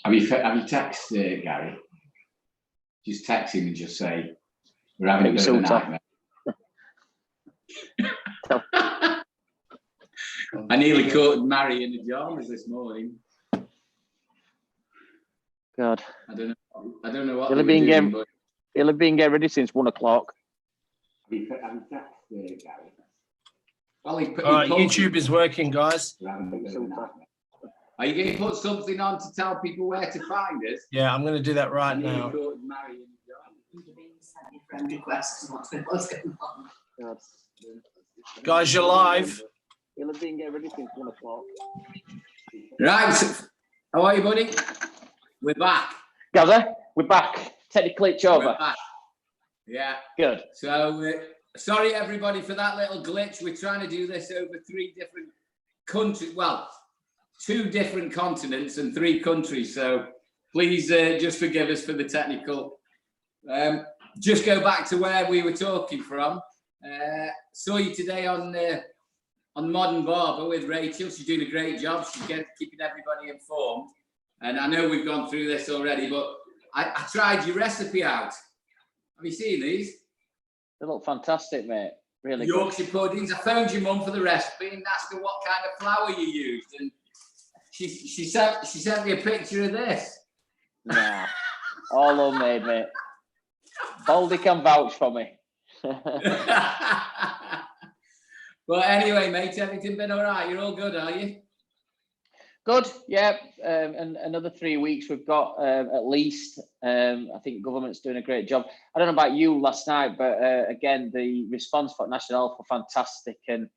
Have you texted Gary? Just text him and just say, we're having a bit of a nightmare. I nearly caught Mary in the pajamas this morning. God. I don't know what He'll have been getting ready since 1 o'clock. Have you texted Gary? Well, YouTube is working, guys. Are you going to put something on to tell people where to find us? Yeah, I'm going to do that right now. Guys, you're live. He'll have been getting ready since 1 o'clock. Right. How are you, buddy? We're back. Gazza, we're back. Technically, it's over. We're back. Yeah. Good. So, sorry, everybody, for that little glitch. We're trying to do this over 3 different countries. Well, 2 different continents and 3 countries. So, please just forgive us for the technical. Just go back to where we were talking from. Saw you today on Modern Barber with Rachel. She's doing a great job. She's keeping everybody informed. And I know we've gone through this already, but I tried your recipe out. Have you seen these? They look fantastic, mate. Really Yorkshire puddings. I phoned your mum for the recipe and asked her what kind of flour you used, and she sent me a picture of this. Yeah, all homemade, mate. Baldy can vouch for me. But anyway, mate, everything been all right? You're all good, are you? Good, yeah. And another 3 weeks we've got at least. I think government's doing a great job. I don't know about you last night, but again, the response for National Health were fantastic, and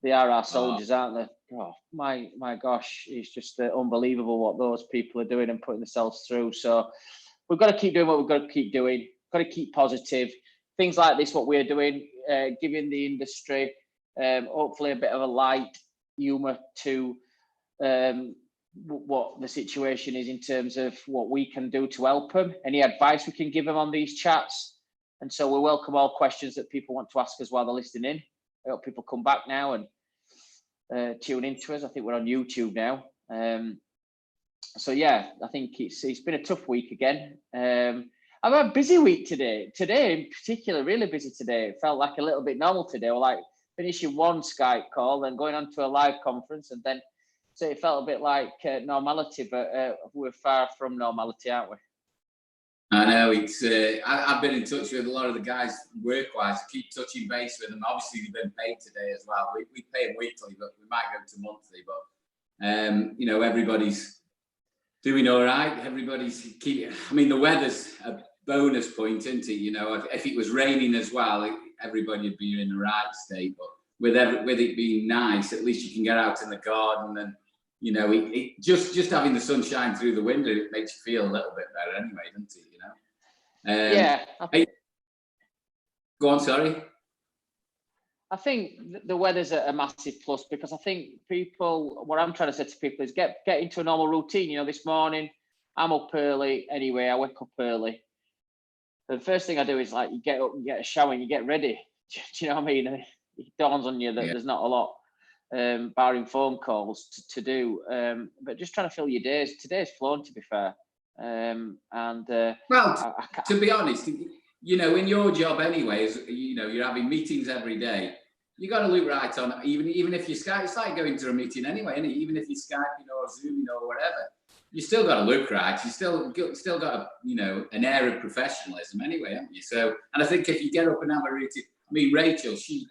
they are our soldiers, aren't they? Oh my gosh, it's just unbelievable what those people are doing and putting themselves through. So we've got to keep doing what we've got to keep doing. Got to keep positive. Things like this, what we're doing, giving the industry hopefully a bit of a light humour to what the situation is in terms of what we can do to help them, any advice we can give them on these chats. And so we welcome all questions that people want to ask us while they're listening in. I hope people come back now and tune into us. I think we're on YouTube now. So yeah, I think it's been a tough week again. I've had a busy week today. Today in particular, really busy today. It felt like a little bit normal today. We're like finishing one Skype call, then going on to a live conference, and then so it felt a bit like normality, but we're far from normality, aren't we? I know. It's. I've been in touch with a lot of the guys work-wise. I keep touching base with them. Obviously, they've been paid today as well. We pay them weekly, but we might go to monthly. But you know, everybody's doing all right. Everybody's I mean, the weather's a bonus point, isn't it? You know, if it was raining as well, everybody would be in the right state. But with it being nice, at least you can get out in the garden, and you know, just having the sunshine through the window, it makes you feel a little bit better anyway, doesn't it? You know. Yeah. Go on. Sorry. I think the weather's a massive plus, because I think what I'm trying to say to people is get into a normal routine. You know, this morning I'm up early anyway. I wake up early. The first thing I do is like you get up, you get a shower, and you get ready. Do you know what I mean? It dawns on you that there's not a lot, barring phone calls to do. But just trying to fill your days. Today's flown, to be fair. Well, to be honest, you know, in your job anyways, you know, you're having meetings every day. You got to look right on, even if you Skype. It's like going to a meeting anyway, isn't it? Even if you Skype, you know, or Zoom, you know, or whatever. You still got to look right. You still got you know, an air of professionalism anyway, haven't you? So, and I think if you get up and have a routine, I mean, Rachel, she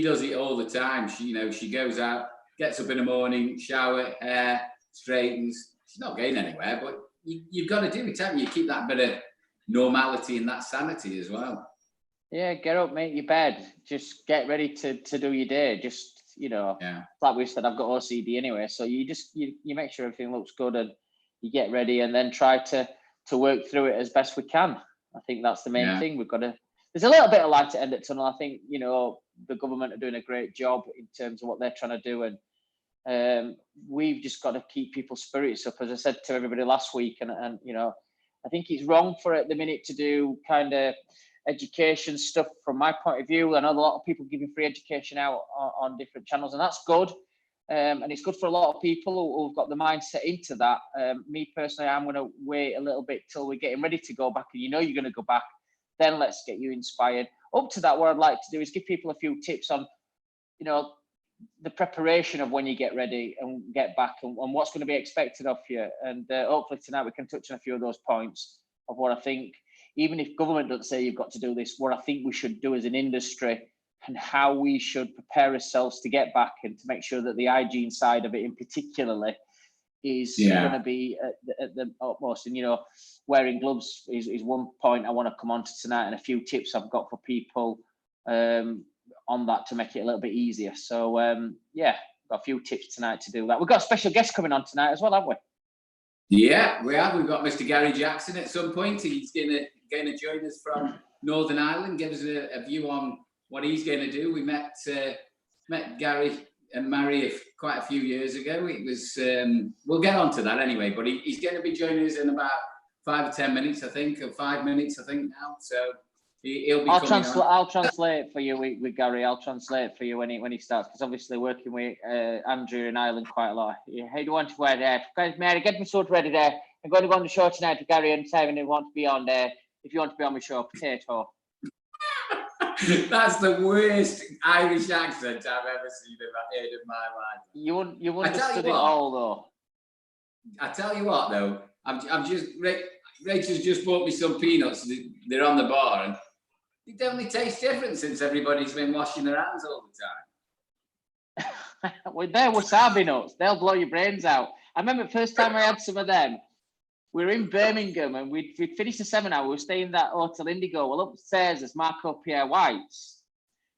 does it all the time. She goes out, gets up in the morning, shower, hair, straightens. She's not going anywhere, but you've got to do it, haven't you? Keep that bit of normality and that sanity as well. Yeah, get up, make your bed. Just get ready to do your day. Just, you know, like we said, I've got OCD anyway. So you make sure everything looks good, and you get ready, and then try to work through it as best we can. I think that's the main thing. There's a little bit of light at the end of the tunnel. I think, you know, the government are doing a great job in terms of what they're trying to do. And we've just got to keep people's spirits up. As I said to everybody last week, and you know, I think it's wrong for at the minute to do kind of education stuff from my point of view. I know a lot of people giving free education out on different channels, and that's good. And it's good for a lot of people who've got the mindset into that. Me personally, I'm going to wait a little bit till we're getting ready to go back, and you know you're going to go back. Then let's get you inspired. Up to that, what I'd like to do is give people a few tips on, you know, the preparation of when you get ready and get back, and what's going to be expected of you. And hopefully tonight we can touch on a few of those points of what I think, even if government doesn't say you've got to do this, what I think we should do as an industry, and how we should prepare ourselves to get back, and to make sure that the hygiene side of it in particularly is going to be at the utmost. And, you know, wearing gloves is one point I want to come on to tonight, and a few tips I've got for people on that to make it a little bit easier. So, yeah, got a few tips tonight to do that. We've got a special guest coming on tonight as well, haven't we? Yeah, we have. We've got Mr. Garry Jackson at some point. He's going to join us from Northern Ireland, give us a view on what he's going to do. We met Garry and Mary quite a few years ago. It was we'll get on to that anyway, but he's going to be joining us in about 5 or 10 minutes, I think, or 5 minutes, I think now. So he'll be coming on. I'll translate for you with Garry. I'll translate for you when he starts, because obviously working with Andrew in Ireland quite a lot. How do you want to wear there? Mary, get me sort ready there. I'm going to go on the show tonight with Garry and Simon, who want to be on there. If you want to be on my show, potato. That's the worst Irish accent I've ever seen heard in my life. You understood it all, though. I tell you what, though, Rachel's just bought me some peanuts. They're on the bar, and they definitely taste different since everybody's been washing their hands all the time. Well, they're wasabi nuts. They'll blow your brains out. I remember the first time I had some of them. We were in Birmingham, and we'd finished the seminar. We were staying in that Hotel Indigo. Well, upstairs there's Marco Pierre White's.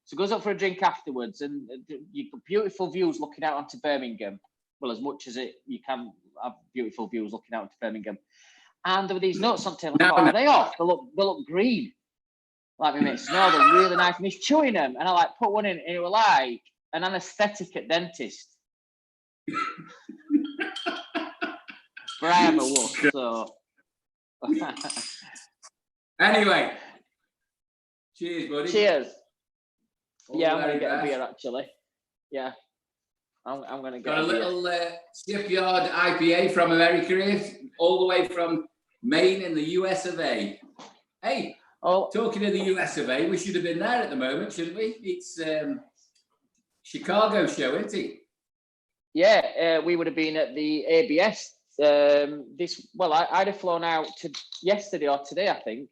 So goes up for a drink afterwards, and you've got beautiful views looking out onto Birmingham. Well, as much as you can have beautiful views looking out onto Birmingham. And there were these nuts on table. Are they off? They look green. Like my mates, no, they're really nice. And he's chewing them, and I like put one in, and it was like an anaesthetic at dentist. But I am a wolf, so. Anyway, cheers, buddy. Cheers. Yeah, I'm going to get a beer, actually. Yeah, I'm going to get a little shipyard IPA from America here, all the way from Maine in the US of A. Hey, talking of the US of A, we should have been there at the moment, shouldn't we? It's Chicago show, isn't it? Yeah, we would have been at the ABS. I'd have flown out to yesterday or today, I think.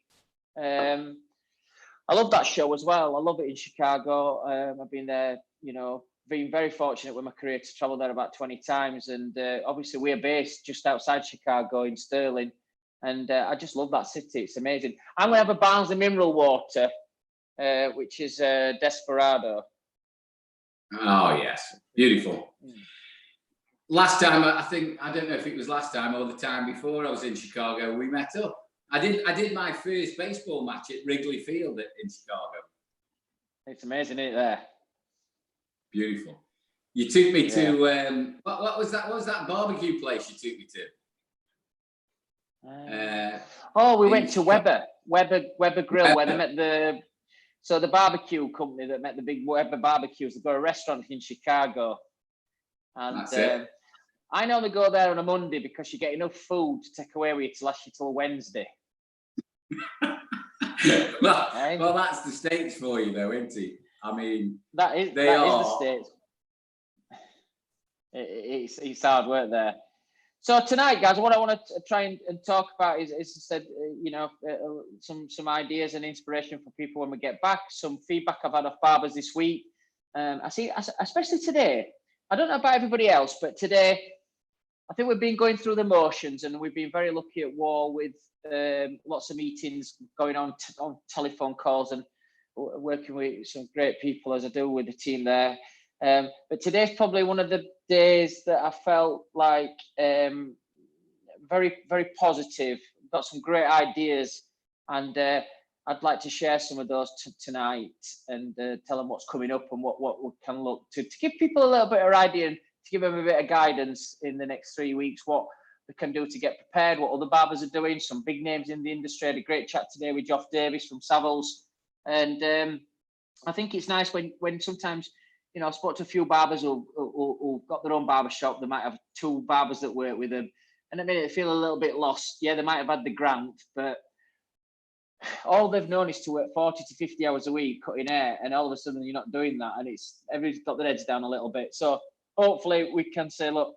I love that show as well. I love it in Chicago. I've been there, you know, been very fortunate with my career to travel there about 20 times. And obviously we're based just outside Chicago in Sterling. And I just love that city. It's amazing. I'm going to have a Barnes and Mineral water, which is Desperado. Oh, yes. Beautiful. Last time, I don't know if it was last time or the time before I was in Chicago, we met up. I did my first baseball match at Wrigley Field in Chicago. It's amazing, isn't it, there? Beautiful. You took me to, what was that? What was that barbecue place you took me to? We went to Weber Grill, where they met the barbecue company that met the big Weber barbecues. They've got a restaurant in Chicago. And that's it. I normally go there on a Monday because you get enough food to take away with you to last you till Wednesday. well, that's the States for you, though, isn't it? I mean, that is the States. It's hard work there. So tonight, guys, what I want to try and talk about is I said, some ideas and inspiration for people when we get back. Some feedback I've had off barbers this week. I see, especially today. I don't know about everybody else, but today, I think we've been going through the motions, and we've been very lucky at Wahl with lots of meetings going on telephone calls and working with some great people, as I do with the team there. But today's probably one of the days that I felt like very, very positive. Got some great ideas, and I'd like to share some of those tonight and tell them what's coming up and what we can look to give people a little bit of idea and to give them a bit of guidance in the next 3 weeks, what we can do to get prepared, what other barbers are doing, some big names in the industry. I had a great chat today with Geoff Davis from Savills. And I think it's nice when sometimes, you know, I spoke to a few barbers who got their own barber shop. They might have 2 barbers that work with them, and it made it feel a little bit lost. Yeah, they might have had the grant, but all they've known is to work 40 to 50 hours a week cutting hair, and all of a sudden you're not doing that, and everybody's got their heads down a little bit. So hopefully we can say, look,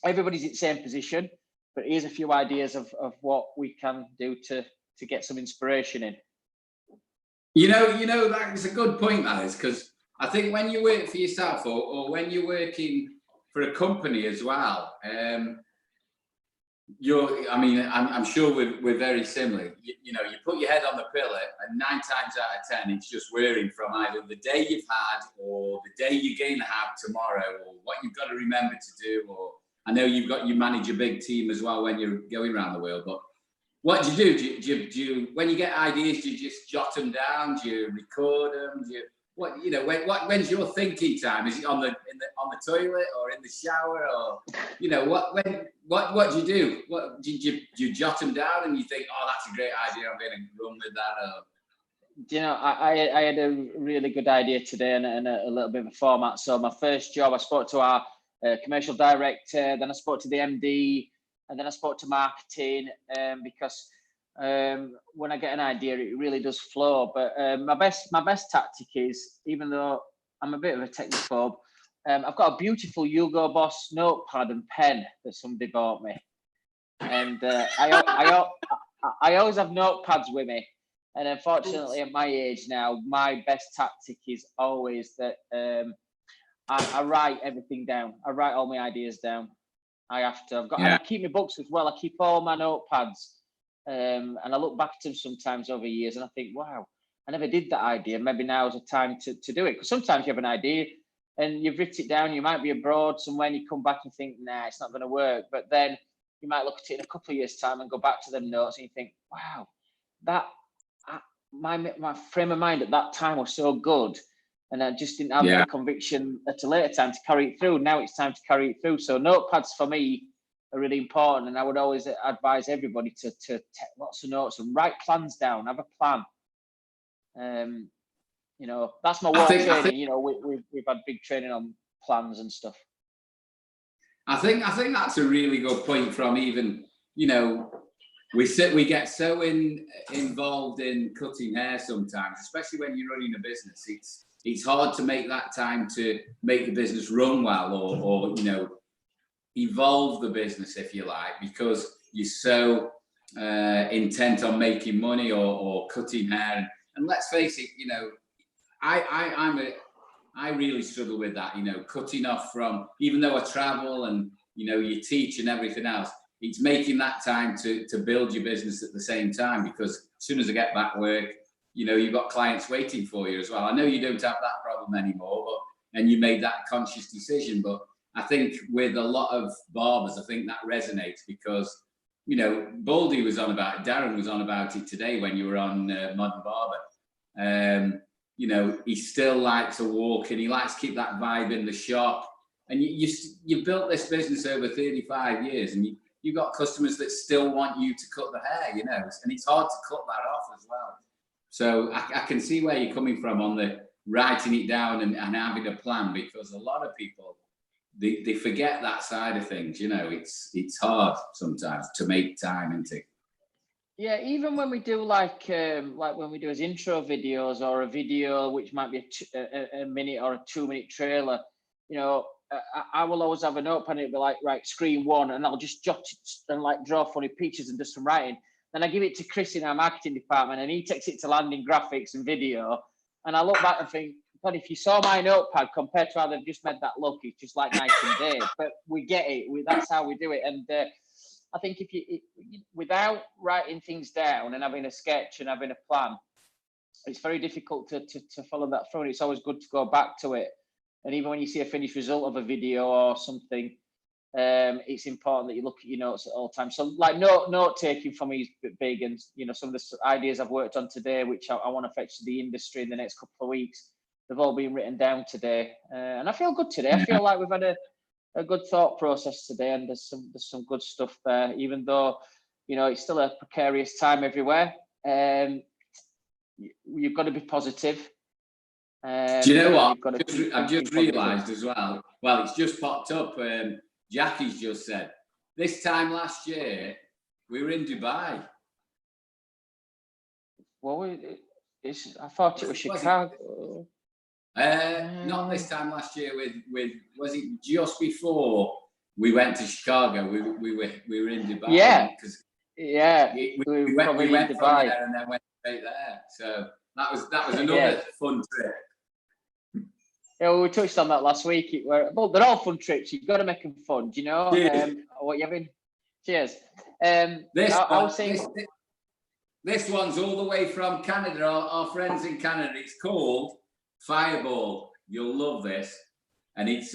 everybody's in the same position, but here's a few ideas of what we can do to get some inspiration in. You know, that is a good point, that is, because I think when you work for yourself or when you're working for a company as well, I'm sure we're very similar. You know, you put your head on the pillow, and 9 times out of 10, it's just wearing from either the day you've had or the day you're going to have tomorrow, or what you've got to remember to do. Or I know you manage a big team as well when you're going around the world, but what do you do? Do you when you get ideas, do you just jot them down? Do you record them? When's your thinking time? Is it on the toilet or in the shower, or what do you do? What do you jot them down and you think, oh, that's a great idea, I'm going to run with that? Or... You know, I had a really good idea today and a little bit of a format. So my first job, I spoke to our commercial director, then I spoke to the MD, and then I spoke to marketing, because when I get an idea, it really does flow. But my best tactic is, even though I'm a bit of a technophobe, I've got a beautiful Hugo Boss notepad and pen that somebody bought me, and I always have notepads with me. And unfortunately, at my age now, my best tactic is always that I write everything down. I write all my ideas down. I have to. And I keep my books as well. I keep all my notepads, and I look back at them sometimes over years, and I think, wow, I never did that idea. Maybe now is the time to do it. Because sometimes you have an idea and you've written it down. You might be abroad somewhere, and you come back and think, nah, it's not going to work. But then you might look at it in a couple of years' time and go back to them notes, and you think, wow, my frame of mind at that time was so good. And I just didn't have the conviction at a later time to carry it through. Now it's time to carry it through. So notepads for me are really important. And I would always advise everybody to take lots of notes and write plans down, have a plan. You know, that's my Wahl training. You know, we've had big training on plans and stuff. I think that's a really good point from even, you know, we get so involved in cutting hair sometimes, especially when you're running a business. It's hard to make that time to make the business run well, or you know, evolve the business, if you like, because you're so intent on making money or cutting hair. And let's face it, you know, I really struggle with that. You know, cutting off from, even though I travel and you know you teach and everything else, it's making that time to build your business at the same time, because as soon as I get back work, you know, you've got clients waiting for you as well. I know you don't have that problem anymore, and you made that conscious decision. But I think with a lot of barbers, I think that resonates, because, you know, Baldy was on about it, Darren was on about it today when you were on Modern Barber. You know, he still likes to walk and he likes to keep that vibe in the shop. And you've built this business over 35 years, and you've got customers that still want you to cut the hair, you know, and it's hard to cut that off as well. So I can see where you're coming from on the writing it down and having a plan, because a lot of people, they forget that side of things. You know, it's hard sometimes to make time into it. Yeah, even when we do like when we do as intro videos, or a video which might be a minute or a 2-minute trailer, you know, I will always have a notepad, and it'll be like, right, screen 1, and I'll just jot it and like draw funny pictures and do some writing. Then I give it to Chris in our marketing department, and he takes it to landing graphics and video. And I look back and think, God, if you saw my notepad compared to how they've just made that look, it's just like night and day. But we get it. That's how we do it. And I think without writing things down and having a sketch and having a plan, it's very difficult to follow that through. And it's always good to go back to it. And even when you see a finished result of a video or something, it's important that you look at your notes at all times. So like note taking for me is big, and you know, some of the ideas I've worked on today, which I want to fetch to the industry in the next couple of weeks, they've all been written down today, and I feel good today. I feel like we've had a good thought process today, and there's some good stuff there, even though, you know, it's still a precarious time everywhere. You've got to be positive. Do you know what? I've just realised as well. Well, it's just popped up. Jackie's just said this time last year we were in Dubai. Well, I thought it was Chicago. Not this time last year. With was it just before we went to Chicago? We were in Dubai. Yeah. Yeah. We went in from Dubai there and then went straight there. So that was another fun trip. Yeah, we touched on that last week. Well, they're all fun trips. You've got to make them fun. Do you know what you having? Cheers. This one's all the way from Canada. Our friends in Canada. It's called Fireball. You'll love this, and it's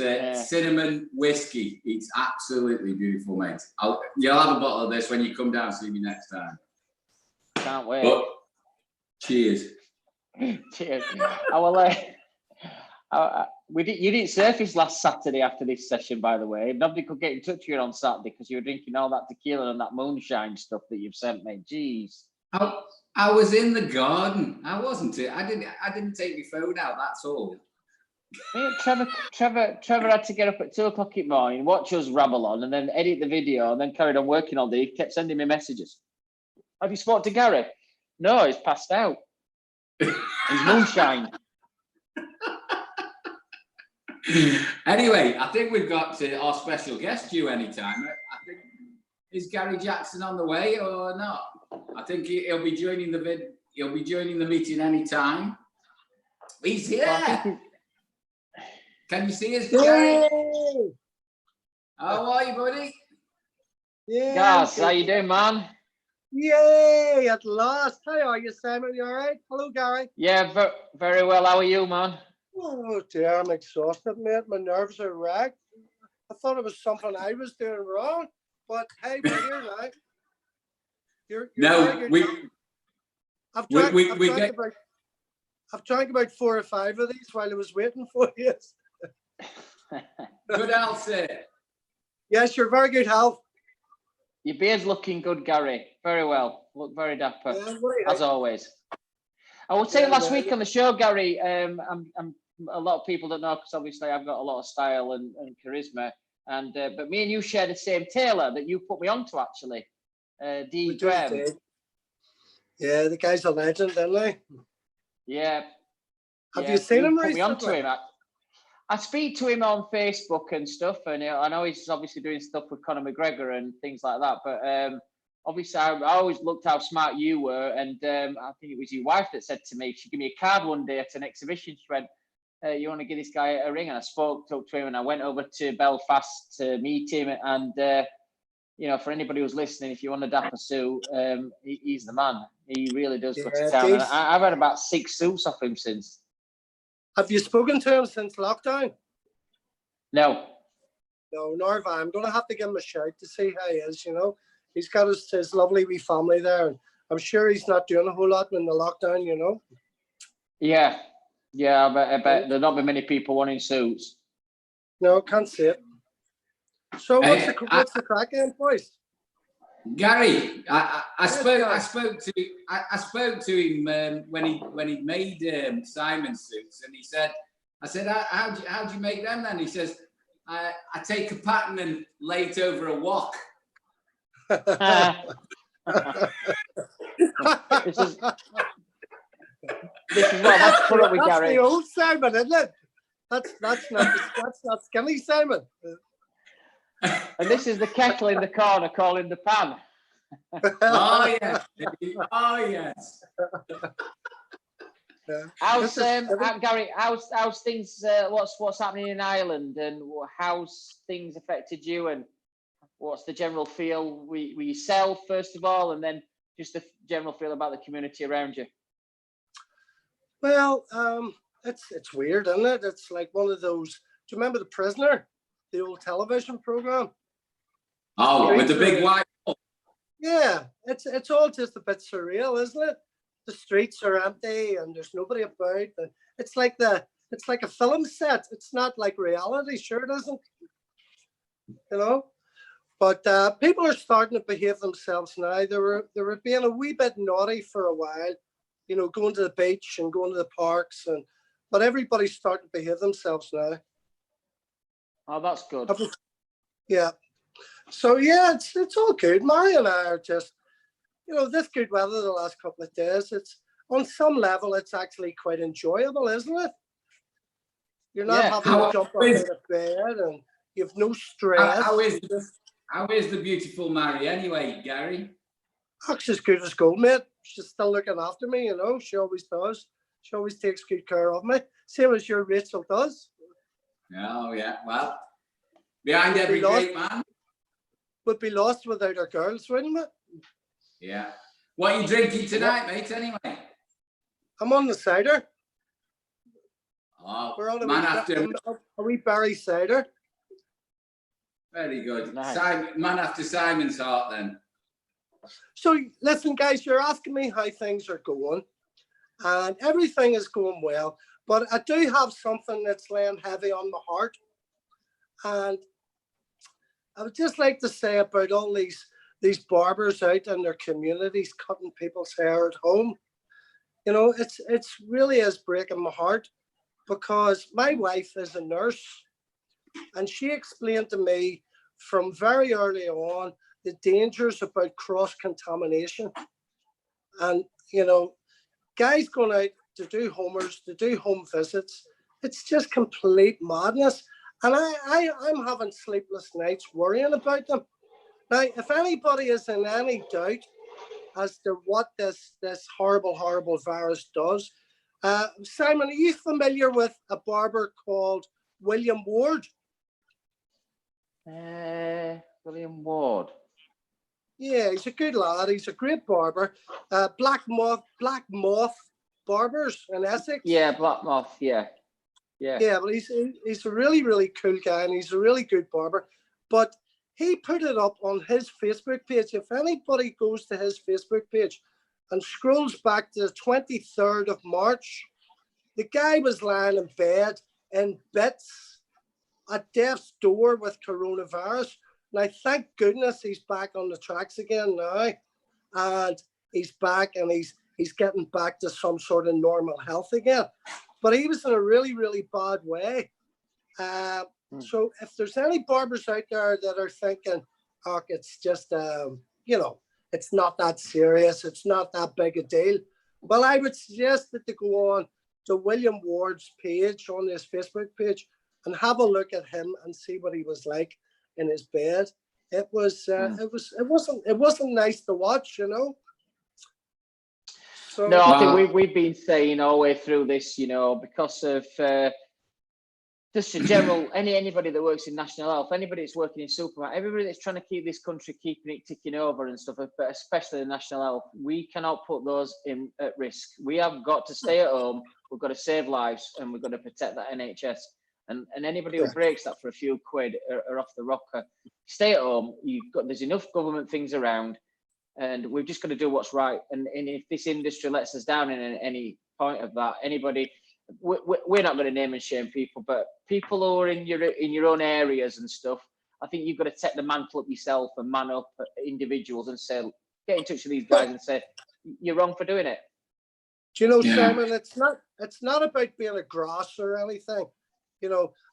cinnamon whiskey. It's absolutely beautiful, mate. You'll have a bottle of this when you come down to see me next time. Can't wait. But, cheers. Cheers. You didn't surface last Saturday after this session, by the way. Nobody could get in touch with you on Saturday because you were drinking all that tequila and that moonshine stuff that you've sent me. Jeez. I was in the garden. I wasn't it. I didn't take my phone out. That's all. Yeah, Trevor had to get up at 2 o'clock in the morning, watch us rabble on, and then edit the video, and then carried on working all day. He kept sending me messages. Have you spoke to Garry? No, he's passed out. He's moonshine. Anyway, I think we've got our special guest due anytime. I think, is Garry Jackson on the way or not? I think he'll be joining He'll be joining the meeting anytime. He's here. Well, can you see us, Garry? How are you, buddy? Yeah. Guys, how you doing, man? Yay! At last. How are you, Simon? You all right? Hello, Garry. Yeah, very well. How are you, man? Oh dear, I'm exhausted, mate. My nerves are wrecked. I thought it was something I was doing wrong, but hey, we're here now. You're no, I've drank about 4 or 5 of these while I was waiting for you. Good health, sir. Yes, you're very good health. Your beard's looking good, Garry. Very well. Look very dapper, as always. I would say last week on the show, Garry, a lot of people don't know because obviously I've got a lot of style and charisma, and but me and you share the same tailor that you put me onto actually, D. Graham. Yeah, the guy's a legend, isn't he? Yeah. Have you seen him put recently? Me onto him. I speak to him on Facebook and stuff, and I know he's obviously doing stuff with Conor McGregor and things like that. But obviously, I always looked how smart you were, and I think it was your wife that said to me, she gave me a card one day at an exhibition. She went, "You want to give this guy a ring?" And I spoke to him, and I went over to Belfast to meet him. And for anybody who's listening, if you want a dapper suit, he's the man. He really does go to town. And I've had about 6 suits off him since. Have you spoken to him since lockdown? No. No, nor have I. I'm going to have to give him a shout to see how he is, He's got his lovely wee family there. And I'm sure he's not doing a whole lot in the lockdown, Yeah. Yeah, I bet there'll not be many people wanting suits. No, can't see it. So what's the crack in, boys? Garry, I spoke to him when he made Simon's suits, and he said, I said, how do you make them then? He says, I take a pattern and lay it over a wok. This is what that's put up with, Garry. That's the old Simon, isn't it? That's not skinny Simon. And this is the kettle in the corner calling the pan. Oh yes, oh yes. How's Garry? How's things? What's happening in Ireland, and how's things affected you? And what's the general feel with yourself first of all, and then just the general feel about the community around you? Well, it's weird, isn't it? It's like one of those. Do you remember The Prisoner, the old television program? Oh, with the big white. Yeah, it's all just a bit surreal, isn't it? The streets are empty and there's nobody about. And it's like a film set. It's not like reality. Sure, it isn't. But people are starting to behave themselves now. They were being a wee bit naughty for a while. Going to the beach and going to the parks and but everybody's starting to behave themselves now. Oh, that's good. Yeah. So yeah, it's all good. Mary and I are just, this good weather the last couple of days. It's on some level, it's actually quite enjoyable, isn't it? You're not having to jump up out of bed, and you've no stress. How is the beautiful Mary anyway, Gary? She's good as gold, mate. She's still looking after me, She always does. She always takes good care of me. Same as your Rachel does. Oh, yeah. Well, behind every great man. Would be lost without our girls, wouldn't we? Yeah. What are you drinking tonight, mate, anyway? I'm on the cider. Oh, we're on a wee berry cider. Very good. Nice. Man after Simon's heart, then. So, listen, guys, you're asking me how things are going, and everything is going well, but I do have something that's laying heavy on my heart, and I would just like to say about all these barbers out in their communities cutting people's hair at home. It's really is breaking my heart, because my wife is a nurse, and she explained to me from very early on the dangers about cross-contamination. And, guys going out to do homers, to do home visits, it's just complete madness. And I'm having sleepless nights worrying about them. Now, if anybody is in any doubt as to what this horrible, horrible virus does, Simon, are you familiar with a barber called William Ward? William Ward. Yeah, he's a good lad. He's a great barber. Black Moth Barbers in Essex. Yeah, Black Moth. Yeah. Yeah, but he's a really, really cool guy, and he's a really good barber. But he put it up on his Facebook page. If anybody goes to his Facebook page and scrolls back to the 23rd of March, the guy was lying in bed in bits at death's door with coronavirus. Now, thank goodness he's back on the tracks again now, and he's back, and he's getting back to some sort of normal health again. But he was in a really, really bad way. So if there's any barbers out there that are thinking, oh, it's just, it's not that serious, it's not that big a deal, well, I would suggest that they go on to William Ward's page on his Facebook page and have a look at him and see what he was like in his bed. It wasn't nice to watch, So, no, I think we've been saying all the way through this, because of just a general anybody that works in national health, anybody that's working in supermarket, everybody that's trying to keep this country keeping it ticking over and stuff, but especially the national health, we cannot put those at risk. We have got to stay at home. We've got to save lives, and we've got to protect that NHS. And anybody who breaks that for a few quid are off the rocker. Stay at home. There's enough government things around, and we've just got to do what's right. And if this industry lets us down in any point of that, we're not going to name and shame people, but people who are in your own areas and stuff, I think you've got to take the mantle up yourself and man up individuals and say, get in touch with these guys and say, you're wrong for doing it. Do you know, Simon, it's not about being a gross or anything.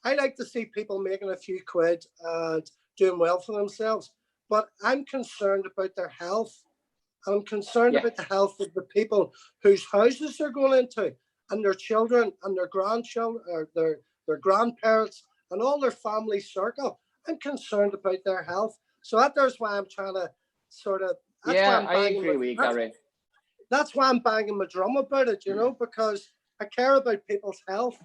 I like to see people making a few quid and doing well for themselves, but I'm concerned about their health. I'm concerned about the health of the people whose houses they're going into, and their children and their grandchildren, or their grandparents and all their family circle. I'm concerned about their health. So that's why I'm trying to I agree with you, Garry. That's why I'm banging my drum about it, because I care about people's health,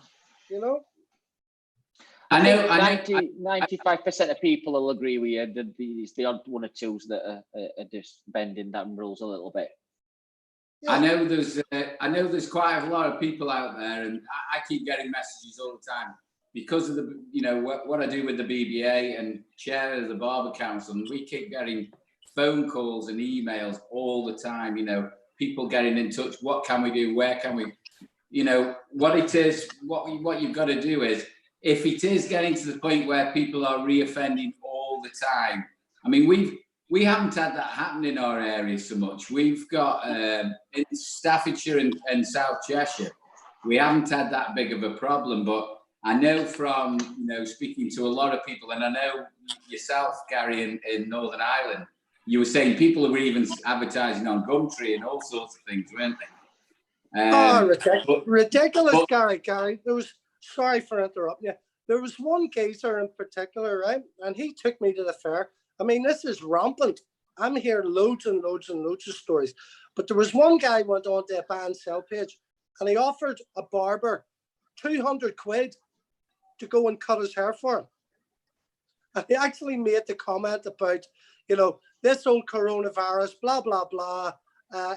I know 95% of people will agree with you. It's the odd one or twos that are just bending them rules a little bit. Yeah. I know there's quite a lot of people out there, and I keep getting messages all the time because of what I do with the BBA and chair of the Barber Council, and we keep getting phone calls and emails all the time. People getting in touch. What can we do? Where can we? What it is. What you've got to do is, if it is getting to the point where people are reoffending all the time, I mean, we haven't had that happen in our area so much. We've got in Staffordshire and South Cheshire, we haven't had that big of a problem. But I know from, you know, speaking to a lot of people, and I know yourself, Garry, in Northern Ireland, you were saying people were even advertising on Gumtree and all sorts of things, weren't they? Ridiculous, Garry. There was, sorry for interrupting you. There was one geezer in particular, right? And he took me to the fair. I mean, this is rampant. I'm hearing loads and loads and loads of stories. But there was one guy went on to a buy and sell page, and he offered a barber 200 quid to go and cut his hair for him. And he actually made the comment about, you know, this old coronavirus, blah, blah, blah.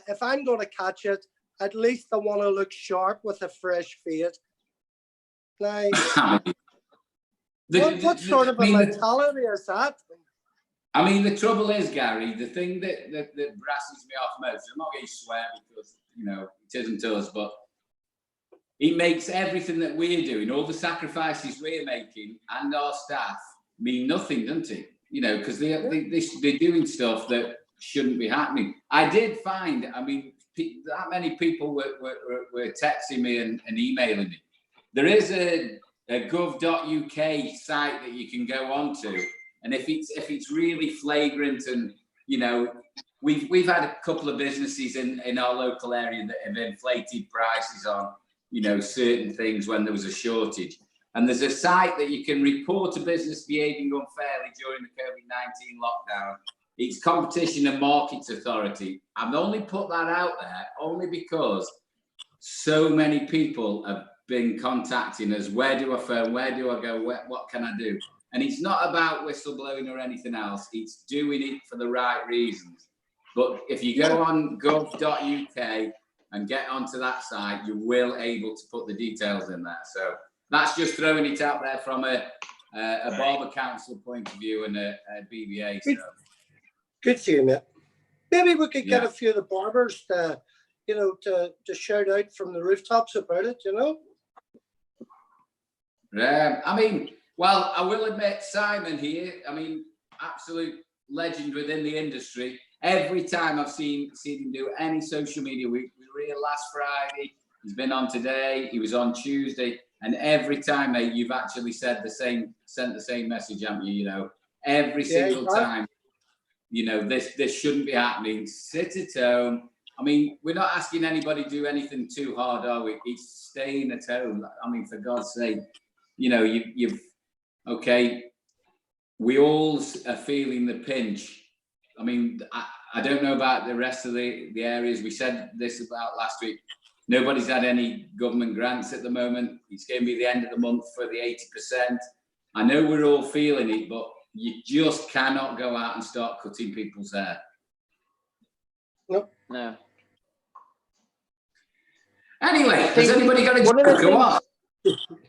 If I'm going to catch it, at least I want to look sharp with a fresh fade. Now, what sort of a mentality is that? I mean, the trouble is, Garry, the thing that brasses me off most, I'm not going to swear because, you know, it isn't us, but it makes everything that we're doing, all the sacrifices we're making and our staff mean nothing, doesn't it? You know, because they're doing stuff that shouldn't be happening. I did find, I mean, that many people were texting me and emailing me. There is a gov.uk site that you can go on to, and if it's really flagrant, and you know, we've had a couple of businesses in our local area that have inflated prices on, you know, certain things when there was a shortage. And there's a site that you can report a business behaving unfairly during the COVID-19 lockdown. It's Competition and Markets Authority. I've only put that out there only because so many people have been contacting us. Where do I phone? Where do I go? What can I do? And it's not about whistleblowing or anything else. It's doing it for the right reasons. But if you go on gov.uk and get onto that site, you will able to put the details in there. So that's just throwing it out there from a barber council point of view and a BBA. So. Good to you, mate. Maybe we could get a few of the barbers to, you know, to shout out from the rooftops about it, you know? I mean, well, I will admit, Simon here, I mean, absolute legend within the industry. Every time I've seen him do any social media, we were here last Friday, he's been on today, he was on Tuesday, and every time, mate, you've actually sent the same message, haven't you? You know, every single time, you know, this shouldn't be happening. Sit at home. I mean, we're not asking anybody to do anything too hard, are we? It's staying at home. I mean, for God's sake, you know, you've okay, we all are feeling the pinch. I mean, I don't know about the rest of the areas. We said this about last week. Nobody's had any government grants at the moment. It's going to be the end of the month for the 80%. I know we're all feeling it, but you just cannot go out and start cutting people's hair. Nope. No. Anyway, has anybody got a joke? Go on.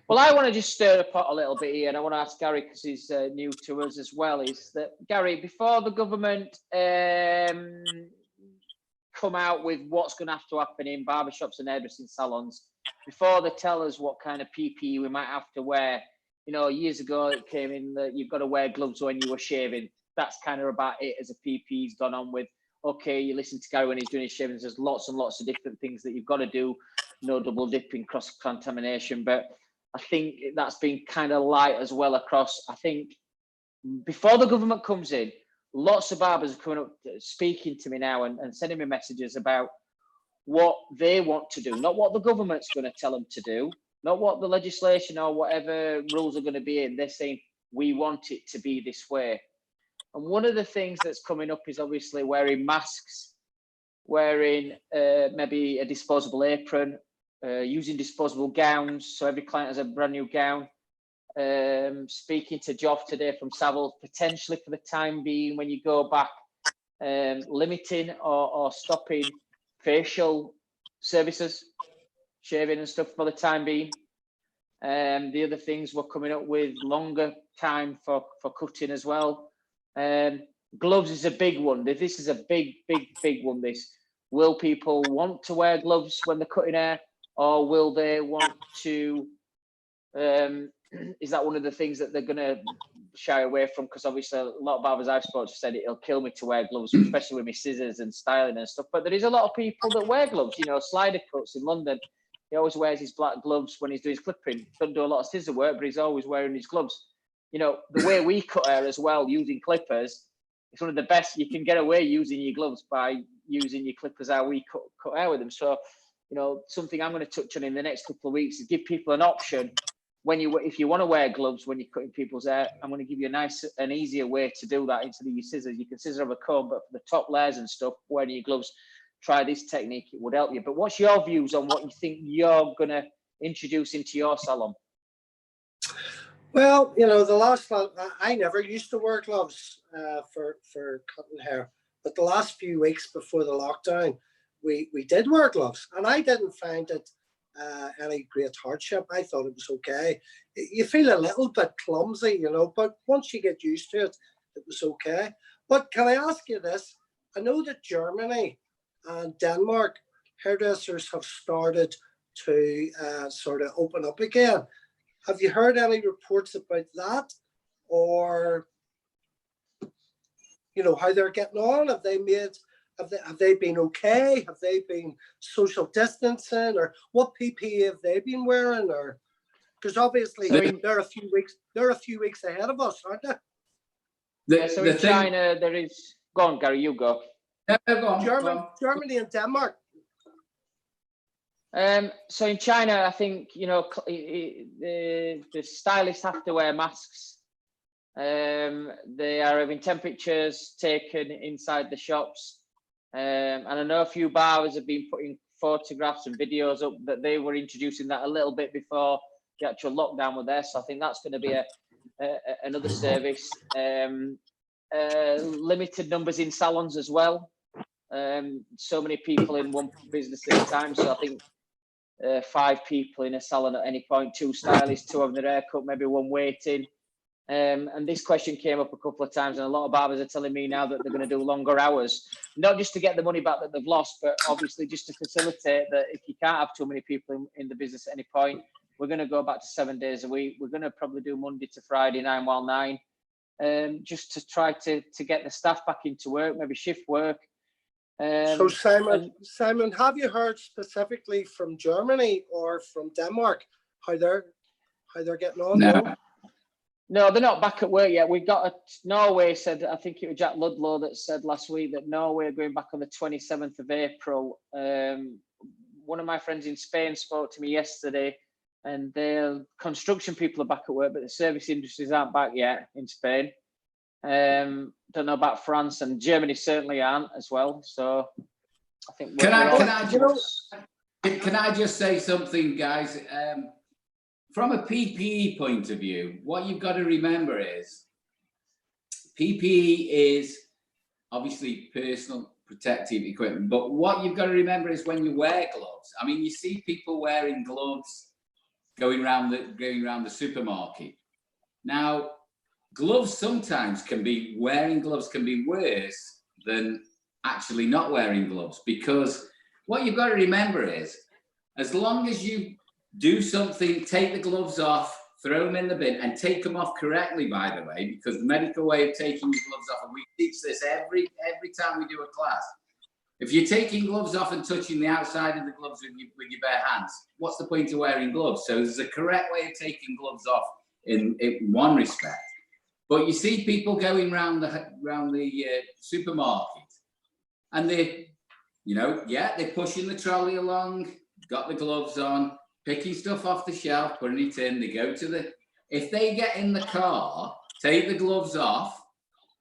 Well, I want to just stir the pot a little bit here, and I want to ask Garry, because he's new to us as well, is that, Garry, before the government come out with what's going to have to happen in barbershops and hairdressing salons, before they tell us what kind of PPE we might have to wear, you know, years ago it came in that you've got to wear gloves when you were shaving. That's kind of about it as a PPE's gone on with. Okay, you listen to Garry when he's doing his shavings, there's lots and lots of different things that you've got to do, no double dipping, cross-contamination, but I think that's been kind of light as well across. I think before the government comes in, lots of barbers are coming up, speaking to me now and sending me messages about what they want to do, not what the government's going to tell them to do, not what the legislation or whatever rules are going to be in. They're saying, we want it to be this way. And one of the things that's coming up is obviously wearing masks, wearing maybe a disposable apron, using disposable gowns. So every client has a brand new gown. Speaking to Geoff today from Savile, potentially for the time being, when you go back, limiting or stopping facial services, shaving and stuff for the time being. The other things we're coming up with, longer time for cutting as well. Gloves is a big one. This is a big one. This, will people want to wear gloves when they're cutting hair, or will they want to? Is that one of the things that they're going to shy away from? Because obviously a lot of barbers I've spoken to said it'll kill me to wear gloves, especially with my scissors and styling and stuff. But there is a lot of people that wear gloves. You know, slider cuts in London. He always wears his black gloves when he's doing his clipping. Doesn't do a lot of scissor work, but he's always wearing his gloves. You know, the way we cut hair as well, using clippers, it's one of the best. You can get away using your gloves by using your clippers how we cut hair with them. So, you know, something I'm going to touch on in the next couple of weeks is give people an option. If you want to wear gloves when you're cutting people's hair, I'm going to give you a nice and easier way to do that instead of your scissors. You can scissor over a comb, but for the top layers and stuff, wearing your gloves, try this technique. It would help you. But what's your views on what you think you're going to introduce into your salon? Well, you know, the last one, I never used to wear gloves for cutting hair, but the last few weeks before the lockdown, we did wear gloves, and I didn't find it any great hardship. I thought it was okay. You feel a little bit clumsy, you know, but once you get used to it, it was okay. But can I ask you this? I know that Germany and Denmark hairdressers have started to sort of open up again. Have you heard any reports about that, or you know how they're getting on? Have they been okay? Have they been social distancing, or what PPE have they been wearing? Or because obviously they're a few weeks ahead of us, aren't they? So in China, there is. Go on, Gary. You go. No, go on. Germany and Denmark. So in China, I think, you know, the stylists have to wear masks. They are having temperatures taken inside the shops. And I know a few barbers have been putting photographs and videos up that they were introducing that a little bit before the actual lockdown were there. So I think that's going to be another service. Limited numbers in salons as well. So many people in one business at a time. So I think 5 people in a salon at any point, 2 stylists, 2 having their hair cut, maybe 1 waiting. And this question came up a couple of times, and a lot of barbers are telling me now that they're going to do longer hours, not just to get the money back that they've lost, but obviously just to facilitate that if you can't have too many people in the business at any point, we're going to go back to 7 days a week. We're going to probably do Monday to Friday, 9 while 9, just to try to get the staff back into work, maybe shift work. So Simon, have you heard specifically from Germany or from Denmark how they're getting on? No, they're not back at work yet. We've got Norway said, I think it was Jack Ludlow that said last week that Norway are going back on the 27th of April. One of my friends in Spain spoke to me yesterday, and the construction people are back at work, but the service industries aren't back yet in Spain. Don't know about France, and Germany certainly aren't as well. So I think can I just say something, guys? From a PPE point of view, what you've got to remember is PPE is obviously personal protective equipment, but what you've got to remember is when you wear gloves. I mean, you see people wearing gloves going around the supermarket. Now, gloves sometimes wearing gloves can be worse than actually not wearing gloves, because what you've got to remember is, as long as you do something, take the gloves off, throw them in the bin, and take them off correctly, by the way, because the medical way of taking your gloves off, and we teach this every time we do a class. If you're taking gloves off and touching the outside of the gloves with your bare hands, what's the point of wearing gloves? So there's a correct way of taking gloves off in one respect. But you see people going around the supermarket, and they're pushing the trolley along, got the gloves on, picking stuff off the shelf, putting it in. They go to if they get in the car, take the gloves off,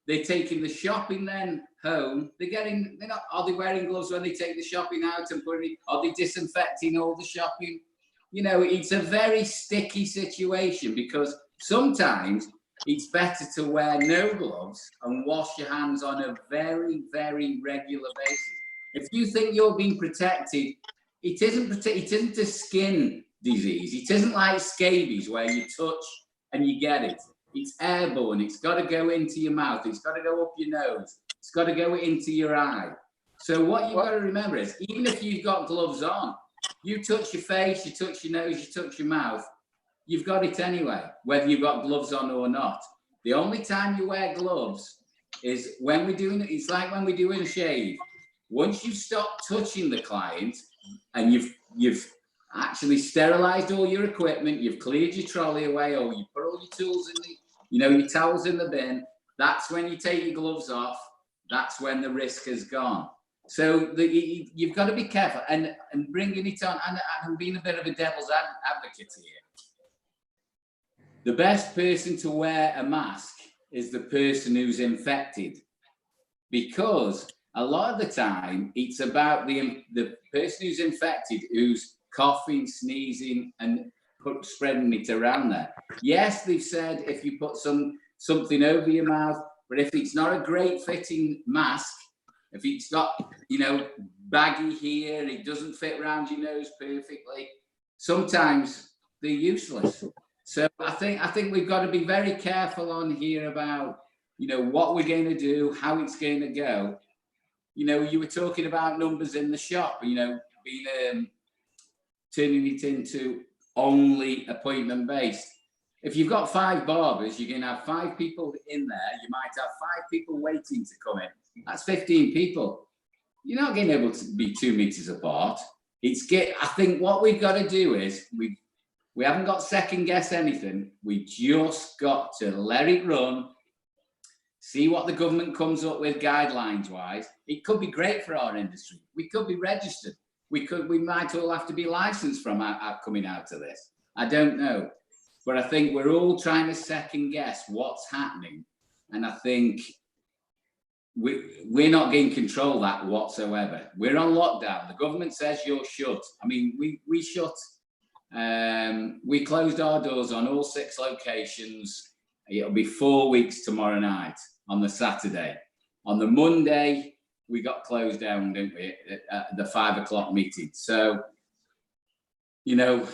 they're taking the shopping then home. Are they wearing gloves when they take the shopping out and putting it? Are they disinfecting all the shopping? You know, it's a very sticky situation, because sometimes it's better to wear no gloves and wash your hands on a very, very regular basis. If you think you're being protected, it isn't a skin disease. It isn't like scabies where you touch and you get it. It's airborne. It's got to go into your mouth. It's got to go up your nose. It's got to go into your eye. So what you've got to remember is, even if you've got gloves on, you touch your face, you touch your nose, you touch your mouth, you've got it anyway, whether you've got gloves on or not. The only time you wear gloves is when we're doing it. It's like when we're doing a shave. Once you stop touching the client and you've actually sterilised all your equipment, you've cleared your trolley away, or you put all your tools in the, you know, your towels in the bin, that's when you take your gloves off. That's when the risk has gone. So you've got to be careful and bringing it on. And I'm being a bit of a devil's advocate here. The best person to wear a mask is the person who's infected, because a lot of the time it's about the person who's infected, who's coughing, sneezing, and spreading it around there. Yes, they've said if you put something over your mouth, but if it's not a great fitting mask, if it's got, you know, baggy here, it doesn't fit around your nose perfectly, sometimes they're useless. So I think we've got to be very careful on here about, you know, what we're going to do, how it's going to go. You know, you were talking about numbers in the shop, you know, being turning it into only appointment based. If you've got 5 barbers, you're going to have 5 people in there. You might have 5 people waiting to come in. That's 15 people. You're not going to be able to be 2 meters apart. I think what we've got to do is we haven't got second guess anything. We just got to let it run, see what the government comes up with guidelines wise. It could be great for our industry. We could be registered. We might all have to be licensed from coming out of this. I don't know. But I think we're all trying to second guess what's happening. And I think we're not going to control that whatsoever. We're on lockdown. The government says you're shut. I mean, we shut. We closed our doors on all 6 locations. It'll be 4 weeks tomorrow night on the Saturday. On the Monday, we got closed down, didn't we, at the 5 o'clock meeting. So, you know,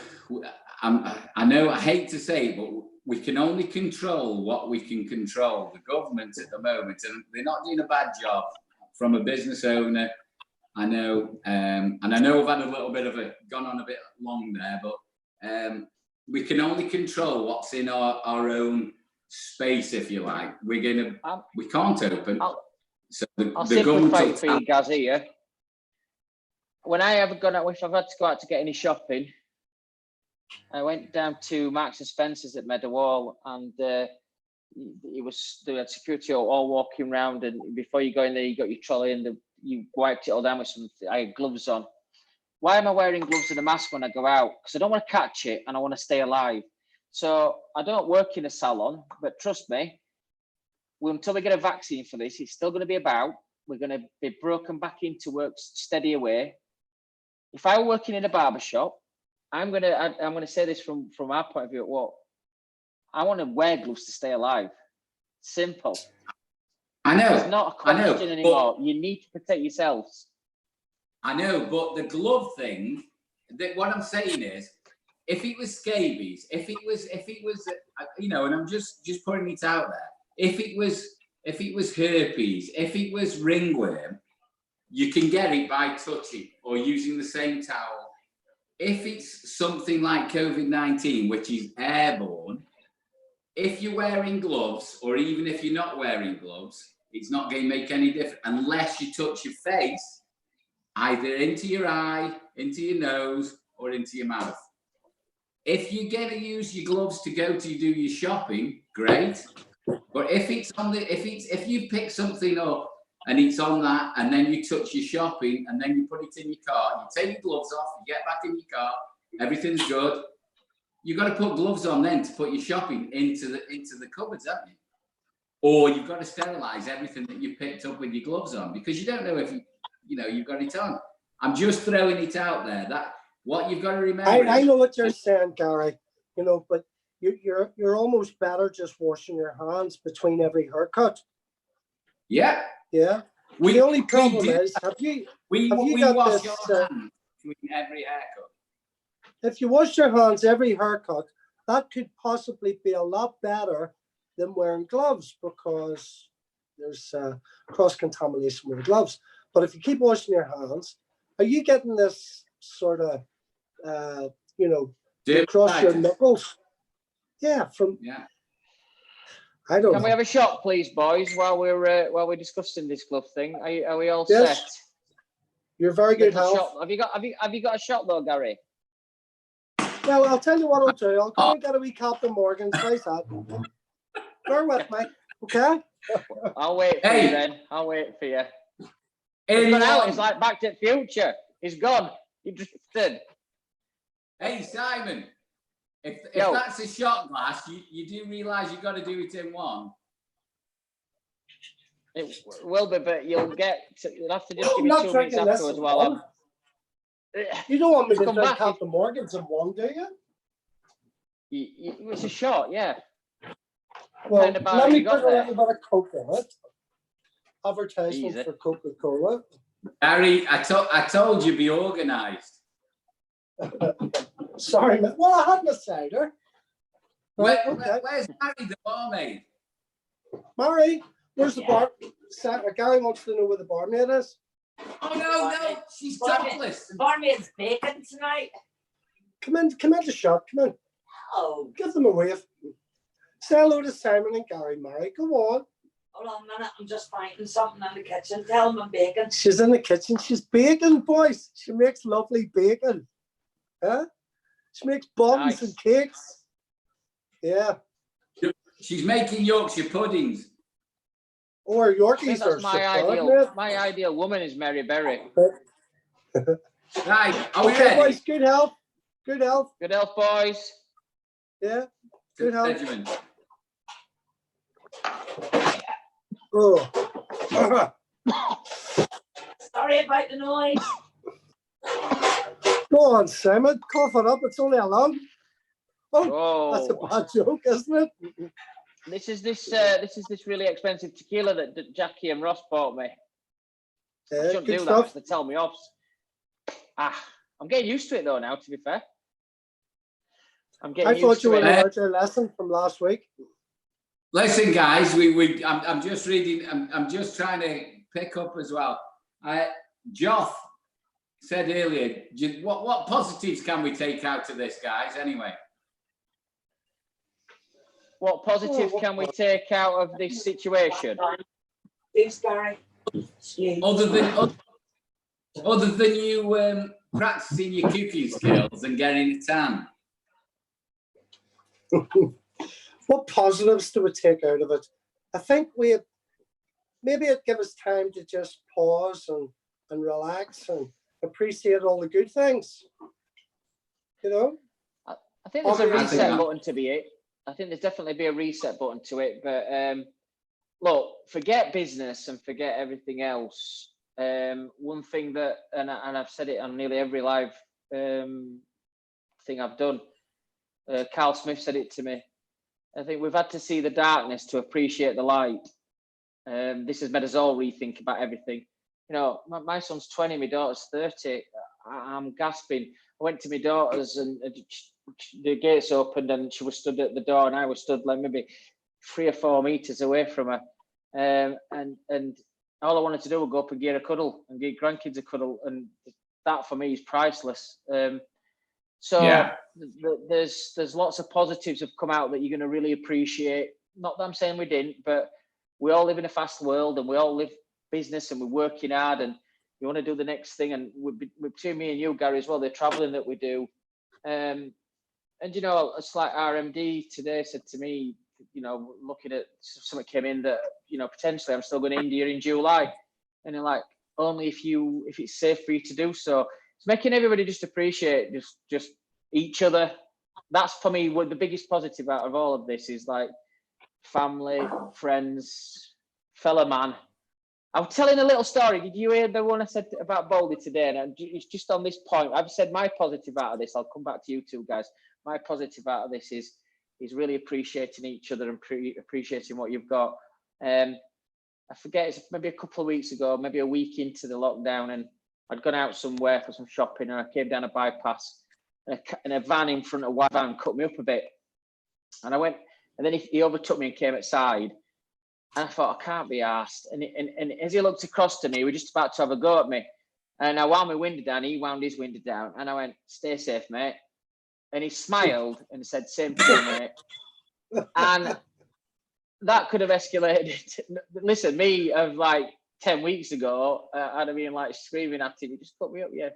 I know I hate to say it, but we can only control what we can control. The government at the moment, and they're not doing a bad job. From a business owner, I know, and I know I've had a little bit of gone on a bit long there, but we can only control what's in our own space, if you like. We can't open. So I'll the simplify government it for you guys here. When I ever gone out, if I've had to go out to get any shopping, I went down to Marks and Spencer's at Wahl, and they had security all walking around, and before you go in there, you got your trolley and you wiped it all down with some. I had gloves on. Why am I wearing gloves and a mask when I go out? Because I don't want to catch it and I want to stay alive. So I don't work in a salon, but trust me, until we get a vaccine for this, it's still going to be about. We're going to be broken back into work steady away. If I were working in a barber shop, I'm going to say this from our point of view. What I want to wear gloves to stay alive. Simple. I know. It's not a question anymore. You need to protect yourselves. I know, but the glove thing. What I'm saying is, if it was scabies, if it was, you know, and I'm just putting it out there. If it was herpes, if it was ringworm, you can get it by touching or using the same towel. If it's something like COVID-19, which is airborne, if you're wearing gloves, or even if you're not wearing gloves, it's not going to make any difference unless you touch your face, either into your eye, into your nose, or into your mouth. If you're going to use your gloves to go to do your shopping, great. But if you pick something up and it's on that, and then you touch your shopping, and then you put it in your car, you take your gloves off, you get back in your car, everything's good. You've got to put gloves on then to put your shopping into the cupboards, haven't you? Or you've got to sterilise everything that you picked up with your gloves on, because you don't know if you've got it on. I'm just throwing it out there. That what you've got to remember. I know what you're saying, Garry. You know, but you're almost better just washing your hands between every haircut. Yeah. Yeah. The only problem is, we wash your hands between every haircut. If you wash your hands every haircut, that could possibly be a lot better than wearing gloves, because there's cross-contamination with gloves. But if you keep washing your hands, are you getting this sort of, across your knuckles? Yeah, I don't know. Can we have a shot, please, boys, while we're discussing this glove thing? Are we all set? You're very good, Hal. Have you got a shot though, Garry? Well, I'll tell you what I'll do. I'll go and get a wee Captain Morgan's. How's that? Bear with me, okay? I'll wait for you then. I'll wait for you. He's gone out. It's like Back to the Future. He's gone. He drifted. Hey, Simon, if that's a shot glass, you do realise you've got to do it in one. It will be, but you'll have to just Oh, give me 2 minutes afterwards while I'm. You don't want me to Come drink back. Captain Morgan's in one, do you? It's a shot, yeah. Well, kind of bar let have me you got put a there? little bit of Coke in it. Advertisement Easy. for Coca-Cola. Garry, I told you be organised. Sorry, man. Well, I had my cider. Right, okay. Where's Garry, the barmaid? Mary, where's the bar? Gary wants to know where the barmaid is. Oh no, she's topless. Barmaid's bacon tonight. Come in to shop. Come in. Oh, Give them a wave. Say hello to Simon and Gary, Mary. Go on. hold on a minute. I'm just finding something in the kitchen. Tell them I'm baking. She's in the kitchen. She's baking, boys. She makes lovely bacon. Huh? She makes buns and cakes. Yeah. She's making Yorkshire puddings. Or I think Yorkies are that's my ideal woman is Mary Berry. Right, are we Okay, ready? boys, good health. Good health. Good health, boys. Yeah. Good health. Benjamin. Oh. Sorry about the noise. Go on, Simon. Cough it up. It's only a lung. Oh, Oh, that's a bad joke, isn't it? this is this really expensive tequila that Jackie and Ross bought me. I Yeah, shouldn't good do stuff. that. They tell me off. I'm getting used to it though now. To be fair, I'm getting I used thought you to were it. learned your lesson from last week. Listen, guys, I'm just reading. I'm just trying to pick up as well. Joff said earlier, what positives can we take out of this, guys? Anyway, What positives can we take out of this situation? Thanks, Gary. Excuse. other than you practicing your cooking skills and getting a tan. What positives do we take out of it? I think maybe it gives us time to just pause and relax and appreciate all the good things. You know? I think there's a Obviously. reset button to be it. I think there's definitely be a reset button to it. But look, forget business and forget everything else. One thing that, and I've said it on nearly every live thing I've done. Carl Smith said it to me. I think we've had to see the darkness to appreciate the light. This has made us all rethink about everything. You know, my son's 20, my daughter's 30. I'm gasping. I went to my daughter's and the gates opened and she was stood at the door and I was stood like maybe 3 or 4 meters away from her. And all I wanted to do was go up and give her a cuddle and give grandkids a cuddle. And that for me is priceless. So Yeah. there's lots of positives have come out that you're going to really appreciate. Not that I'm saying we didn't, but we all live in a fast world and we all live business and we're working hard and you want to do the next thing. And between me and you, Gary, as well, the traveling that we do. And, you know, it's like RMD today said to me, you know, looking at something came in that, you know, potentially I'm still going to India in July. And they're like, only if it's safe for you to do so. It's making everybody just appreciate just each other. That's for me what the biggest positive out of all of this is, like family, friends, fellow man. I was telling a little story. Did you hear the one I said about Baldy today? And it's just on this point. I've said my positive out of this. I'll come back to you two guys. My positive out of this is really appreciating each other and appreciating what you've got. I forget, it's maybe a couple of weeks ago, maybe a week into the lockdown, and I'd gone out somewhere for some shopping and I came down a bypass and a van in front of a van cut me up a bit. And I went, and then he overtook me and came outside. And I thought, I can't be arsed. And as he looked across to me, he was just about to have a go at me. And I wound my window down, he wound his window down. And I went, stay safe, mate. And he smiled and said, same to you, mate. And that could have escalated. Listen, me of like 10 weeks ago, I'd have been like screaming at him, he just cut me up, yeah.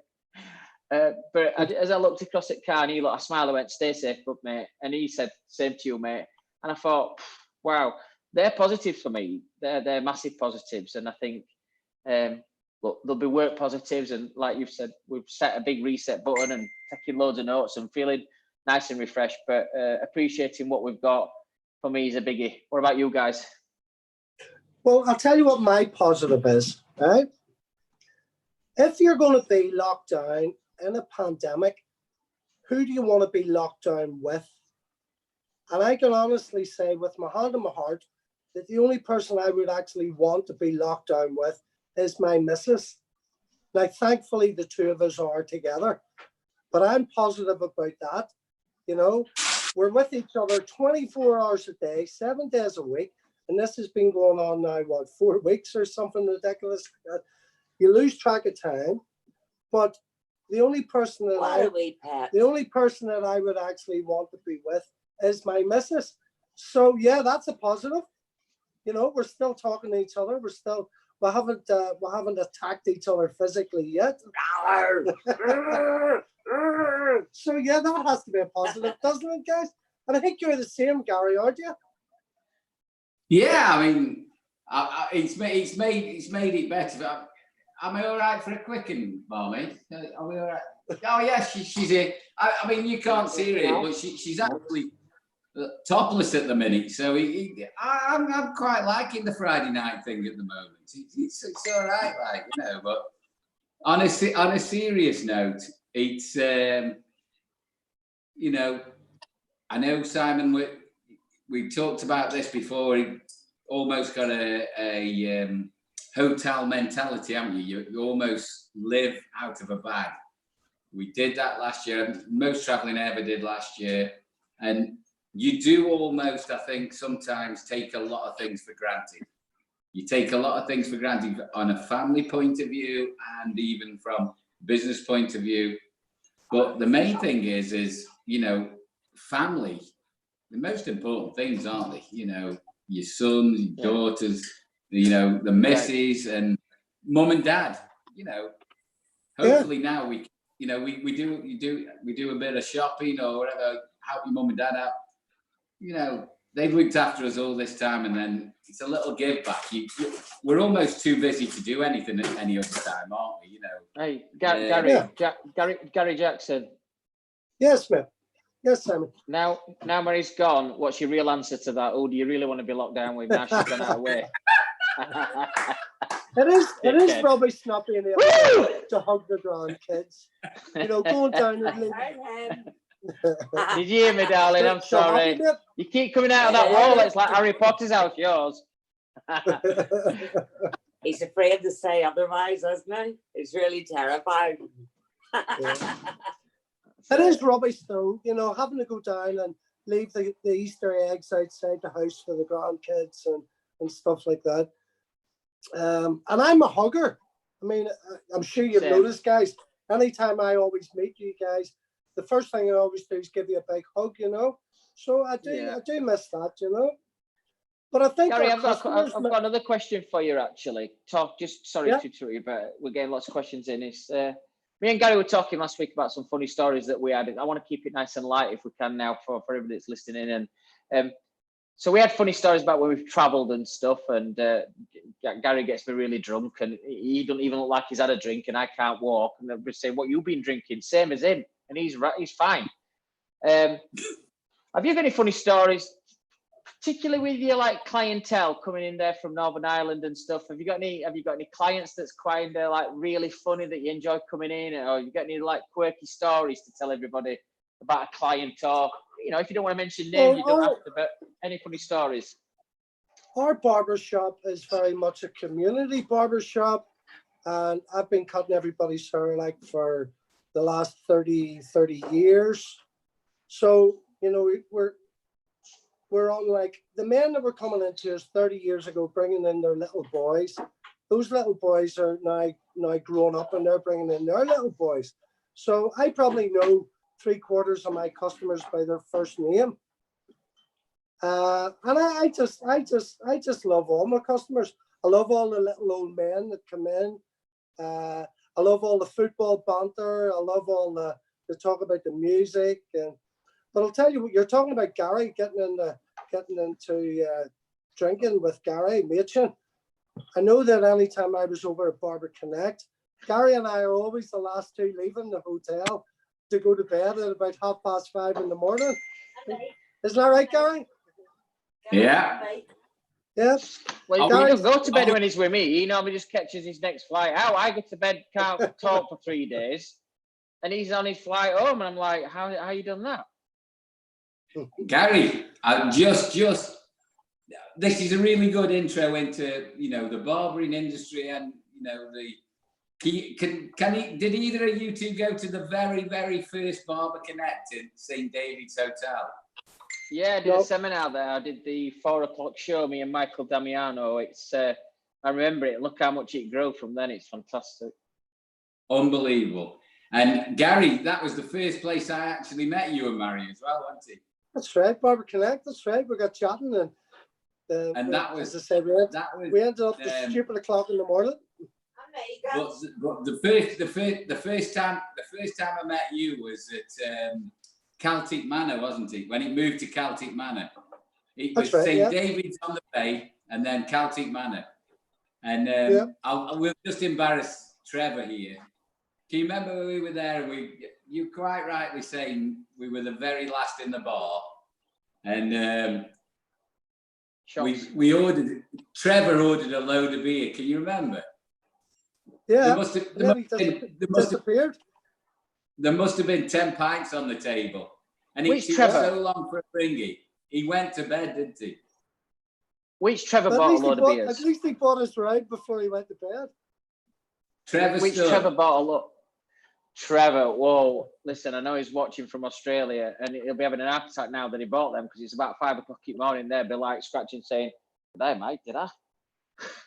But as I looked across at Carney, I smiled, I went, stay safe, but mate. And he said, same to you, mate. And I thought, wow, they're positives for me. They're massive positives. And I think, look, there'll be work positives. And like you've said, we've set a big reset button and taking loads of notes and feeling nice and refreshed, but appreciating what we've got for me is a biggie. What about you guys? Well, I'll tell you what my positive is, right? If you're going to be locked down in a pandemic, who do you want to be locked down with? And I can honestly say with my hand on my heart that the only person I would actually want to be locked down with is my missus. Now, thankfully, the two of us are together, but I'm positive about that. You know, we're with each other 24 hours a day, 7 days a week. And this has been going on now, what, 4 weeks or something ridiculous? You lose track of time. But the only person that the only person that I would actually want to be with is my missus. So yeah, that's a positive. You know, we're still talking to each other. We haven't attacked each other physically yet. So yeah, that has to be a positive, doesn't it, guys? And I think you're the same, Gary, aren't you? Yeah, I mean, it's made it better. Am I all right for a quickie, Barmy? Are we all right? Oh yeah, she's here. I mean, you can't see her here, but she's actually topless at the minute. So I'm quite liking the Friday night thing at the moment. It's all right, like, you know. But on a serious note, it's you know, I know Simon. We talked about this before. He almost got a hotel mentality, haven't you? You almost live out of a bag. We did that last year. Most traveling I ever did last year. And you do almost, I think, sometimes take a lot of things for granted. You take a lot of things for granted on a family point of view and even from business point of view. But the main thing is, you know, family, the most important things, aren't they? You know, your sons, your daughters, you know, the missus and mum and dad, you know. Hopefully now we do a bit of shopping or whatever, help your mum and dad out. You know, they've looked after us all this time, and then it's a little give back. We're almost too busy to do anything at any other time, aren't we? You know. Hey, Garry Jackson. Yes, ma'am. Yes, Simon. Now when he's gone, what's your real answer to that? Oh, do you really want to be locked down with now she's gone out of the way? It is probably not being able to hug the grandkids. You know, going down and leaving. Did you hear me, darling? I'm sorry. You keep coming out of that wall. It's like Harry Potter's house, yours. He's afraid to say otherwise, isn't he? He's really terrified. It is rubbish, though, you know, having to go down and leave the Easter eggs outside the house for the grandkids and stuff like that. And I'm a hugger. I mean, I'm sure you've noticed, guys, anytime I always meet you guys, the first thing I always do is give you a big hug, you know. So I do miss that, you know. But I think Gary, I've got another question for you, actually. Sorry to interrupt you, but we're getting lots of questions in. It's me and Gary were talking last week about some funny stories that we had. I want to keep it nice and light if we can now for everybody that's listening in. And so we had funny stories about when we've travelled and stuff. And Gary gets me really drunk, and he doesn't even look like he's had a drink, and I can't walk. And they're saying, "What you been drinking?" Same as him, and he's fine. Have you got any funny stories, particularly with your like clientele coming in there from Northern Ireland and stuff? Have you got any clients that's kind of like really funny that you enjoy coming in, or you got any like quirky stories to tell everybody about a client? Or, you know, if you don't want to mention names, you don't have to, but any funny stories? Our barber shop is very much a community barber shop, and I've been cutting everybody's hair like for the last 30 years. So, you know, we're on like the men that were coming into us 30 years ago, bringing in their little boys. Those little boys are now grown up, and they're bringing in their little boys. So I probably know 3/4 of my customers by their first name. And I just love all my customers. I love all the little old men that come in. I love all the football banter. I love all the talk about the music. But I'll tell you what, you're talking about Garry getting into drinking with Garry Machin. I know that anytime I was over at Barber Connect, Garry and I are always the last two leaving the hotel to go to bed at about 5:30 in the morning. Isn't that right, Garry? Yeah. Yeah. Well, Garry- he doesn't go to bed when he's with me. He normally just catches his next flight out. I get to bed, can't talk for 3 days, and he's on his flight home, and I'm like, how you done that? Garry, this is a really good intro into, you know, the barbering industry and, you know, did either of you two go to the very, very first Barber Connect in St. David's Hotel? Yeah, I did a seminar there. I did the 4 o'clock show, me and Michael Damiano. It's, I remember it. Look how much it grew from then. It's fantastic. Unbelievable. And Garry, that was the first place I actually met you and Mary as well, wasn't it? That's right, Barber Connect. That's right. We got chatting, and that was, as I said, we ended up at stupid o'clock in the morning. But the first time I met you was at Celtic Manor, wasn't it? When it moved to Celtic Manor, it was right, St. David's on the Bay and then Celtic Manor. And I will just embarrass Trevor here. Do you remember when we were there? You quite rightly saying we were the very last in the bar, and we ordered. Trevor ordered a load of beer. Can you remember? Yeah. There must have been 10 pints on the table, and it took so long for a dringy. He went to bed, didn't he? Which Trevor bought a load of beers? At least he bought us right before he went to bed. Trevor bought a lot? Trevor, whoa, listen, I know he's watching from Australia and he'll be having an heart attack now that he bought them because it's about 5 o'clock in the morning there, be like scratching saying, did I, mate, did I?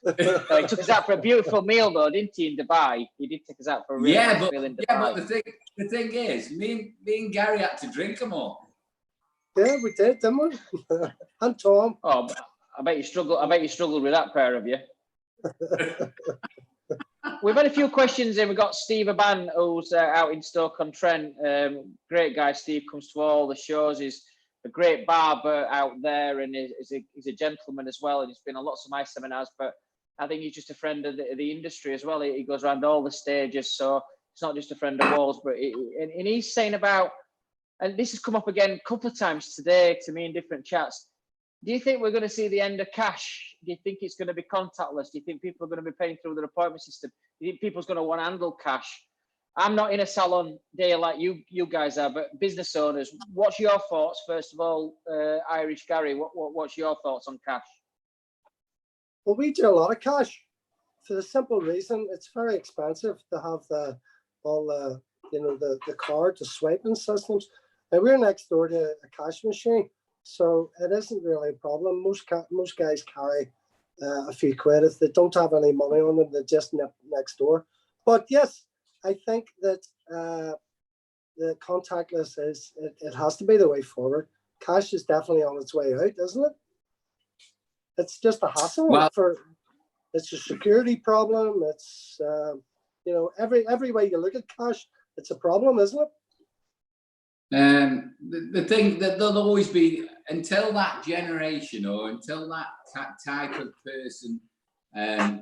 No, he took us out for a beautiful meal though, didn't he, in Dubai? He did take us out for a really nice meal in Dubai. Yeah, but the thing is, me and Garry had to drink them all. Yeah, we did, didn't we? And Tom. Oh, I bet you struggled with that pair of you. We've had a few questions in. We've got Steve Aban, who's out in Stoke-on-Trent. Great guy, Steve, comes to all the shows. He's a great barber out there, and he's a gentleman as well. And he's been on lots of my seminars, but I think he's just a friend of the industry as well. He goes around all the stages, so it's not just a friend of Wahl's. But and he's saying about, and this has come up again a couple of times today to me in different chats. Do you think we're going to see the end of cash? Do you think it's going to be contactless? Do you think people are going to be paying through their appointment system? Do you think people's going to want to handle cash? I'm not in a salon day like you guys are, but business owners, what's your thoughts? First of all, Irish Garry, what's your thoughts on cash? Well, we do a lot of cash for the simple reason it's very expensive to have the card, the swiping systems. Now we're next door to a cash machine. So it isn't really a problem. Most guys carry a few quid. If they don't have any money on them, they're just next door. But yes, I think that the contactless it has to be the way forward. Cash is definitely on its way out, isn't it? It's just a hassle. It's a security problem. It's every way you look at cash, it's a problem, isn't it? The thing that there'll always be, until that generation or until that type of person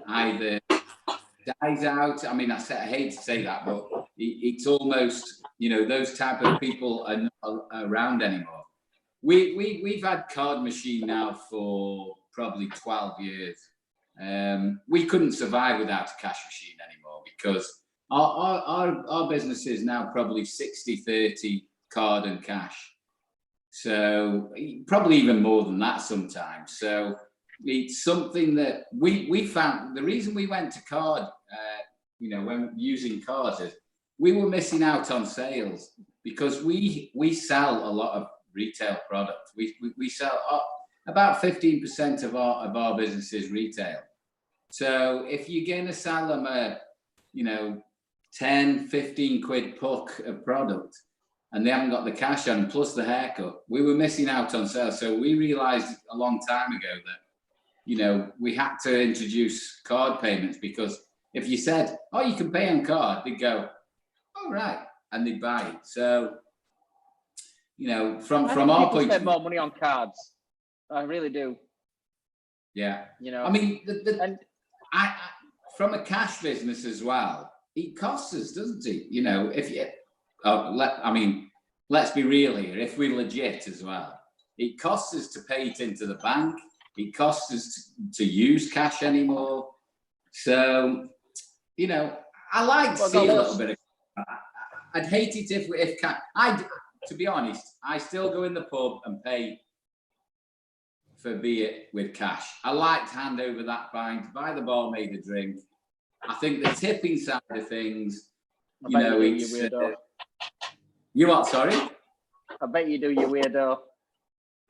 either dies out. I mean, I hate to say that, but it's almost, those type of people are not around anymore. We've had card machine now for probably 12 years. We couldn't survive without a cash machine anymore because our business is now probably 60-30 card and cash. So probably even more than that sometimes. So it's something that we found. The reason we went to card, when using cards, is we were missing out on sales because we sell a lot of retail products. We sell about 15% of our business is retail. So if you're going to sell them a 10-15 quid puck of product and they haven't got the cash on plus the haircut, we were missing out on sales. So we realized a long time ago that we had to introduce card payments because if you said, "Oh, you can pay on card," they'd go, "Oh, right," and they'd buy it. So, you know, from our point, spend more money on cards. I really do. Yeah, you know. I mean, I from a cash business as well, it costs us, doesn't it? You know, if you, I mean, let's be real here. If we're legit as well, it costs us to pay it into the bank. It costs us to use cash anymore. So, you know, I like to see a little bit of. I'd hate it if cash. To be honest, I still go in the pub and pay for beer with cash. I like to hand over that pint, buy the barmaid a drink. I think the tipping side of things, you know, it's you weirdo. You what? Sorry. I bet you do, you weirdo.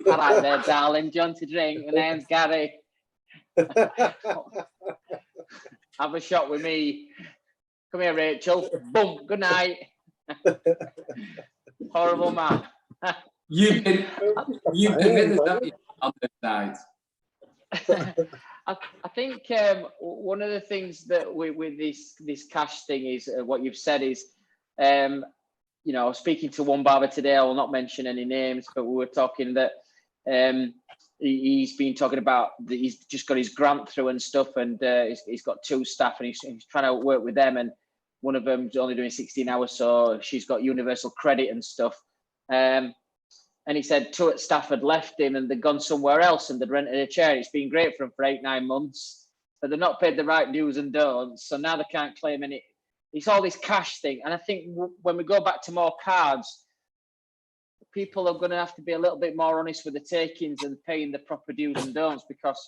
All right there, darling. Do you want to drink? My name's Garry. Have a shot with me. Come here, Rachel. Boom. Good night. Horrible man. You've been with us on the night. I think one of the things that with this cash thing is what you've said is, you know, speaking to one barber today, I will not mention any names, but we were talking that he's been talking about that he's just got his grant through and stuff, and he's got 2 staff, and he's trying to work with them, and one of them's only doing 16 hours, so she's got universal credit and stuff. And he said 2 at staff had left him and they'd gone somewhere else and they'd rented a chair. It's been great for them for 8-9 months, but they've not paid the right do's and don'ts, so now they can't claim any. It's all this cash thing, and I think when we go back to more cards, people are going to have to be a little bit more honest with the takings and paying the proper do's and don'ts, because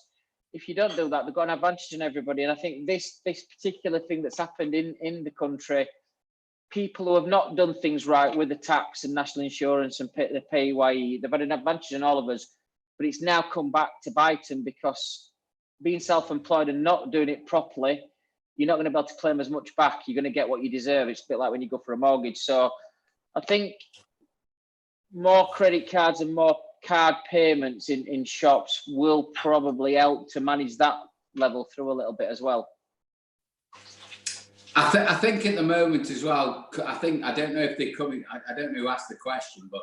if you don't do that, they've got an advantage on everybody. And I think this particular thing that's happened in the country, people who have not done things right with the tax and national insurance and the PAYE, they've had an advantage on all of us, but it's now come back to bite them, because being self-employed and not doing it properly, you're not going to be able to claim as much back. You're going to get what you deserve. It's a bit like when you go for a mortgage. So I think more credit cards and more card payments in shops will probably help to manage that level through a little bit as well. I think at the moment as well, I don't know if they're coming, I don't know who asked the question, but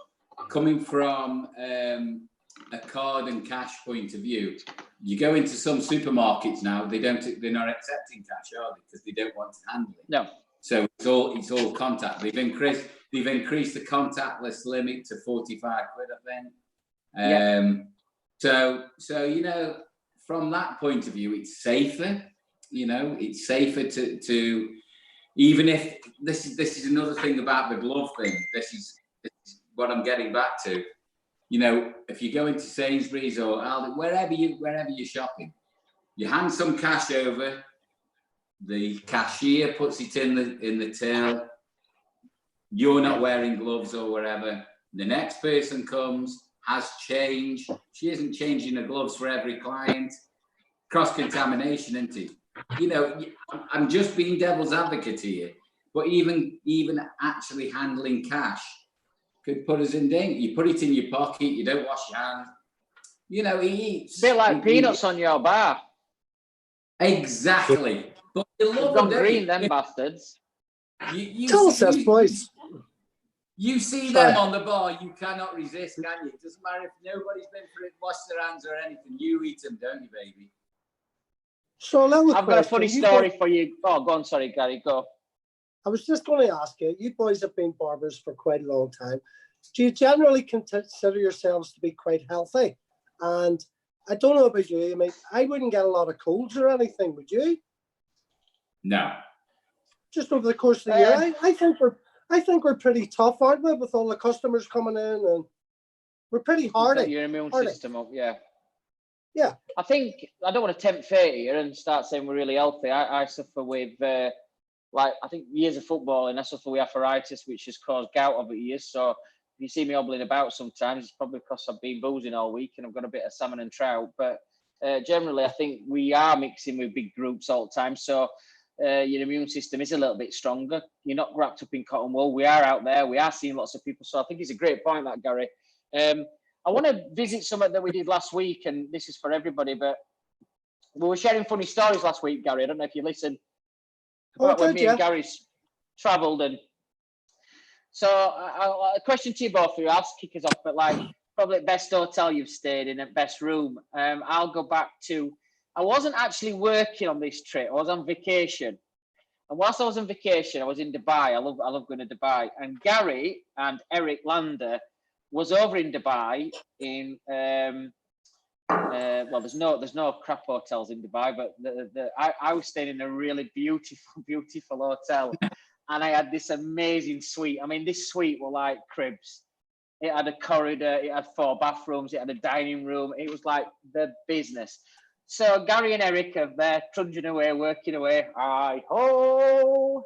coming from a card and cash point of view, you go into some supermarkets now, they're not accepting cash, are they? Because they don't want to handle it. No. So it's all contact. They've increased the contactless limit to 45 quid, I think. So you know, from that point of view, it's safer. You know, it's safer to even if this is another thing about the glove thing. This is what I'm getting back to. You know, if you go into Sainsbury's or Aldi, wherever you're shopping, you hand some cash over, the cashier puts it in the till. You're not wearing gloves or whatever. The next person comes, has change. She isn't changing her gloves for every client. Cross-contamination, isn't it? You know, I'm just being devil's advocate here, but even actually handling cash could put us in danger. You put it in your pocket, you don't wash your hands. You know, he eats. A bit like peanuts on your bar. Exactly. But you love them, green, them bastards. Tell us that, boys. You see them on the bar, you cannot resist, can you? It doesn't matter if nobody's been for it, washed their hands or anything. You eat them, don't you, baby? So I've got a funny story for you. Oh, go on, sorry, Gary, go. I was just going to ask you, you boys have been barbers for quite a long time. Do you generally consider yourselves to be quite healthy? And I don't know about you, I mean, I wouldn't get a lot of colds or anything, would you? No. Just over the course of the year, I think we're pretty tough, aren't we, with all the customers coming in, and we're pretty hardy. Your immune system up, yeah. Yeah. I think, I don't want to tempt fate here and start saying we're really healthy. I suffer with, I think years of football, and I suffer with arthritis, which has caused gout over the years. So if you see me hobbling about sometimes, it's probably because I've been boozing all week and I've got a bit of salmon and trout. But generally, I think we are mixing with big groups all the time. So your immune system is a little bit stronger. You're not wrapped up in cotton wool. We are out there. We are seeing lots of people. So I think it's a great point, that, Gary. I want to visit something that we did last week, and this is for everybody, but we were sharing funny stories last week, Gary. I don't know if you listened. about when did me you? and Garry travelled. And so a question to you both of you, I'll kick us off, but like probably best hotel you've stayed in and best room. I'll go back to, I wasn't actually working on this trip, I was on vacation. And whilst I was on vacation, I was in Dubai. I love going to Dubai. And Garry and Eric Lander was over in Dubai in well, there's no crap hotels in Dubai, but I was staying in a really beautiful hotel, and I had this amazing suite. I mean, this suite were like cribs. It had a corridor, it had 4 bathrooms, it had a dining room. It was like the business. So Garry and Eric are there trudging away, working away. Hi-ho!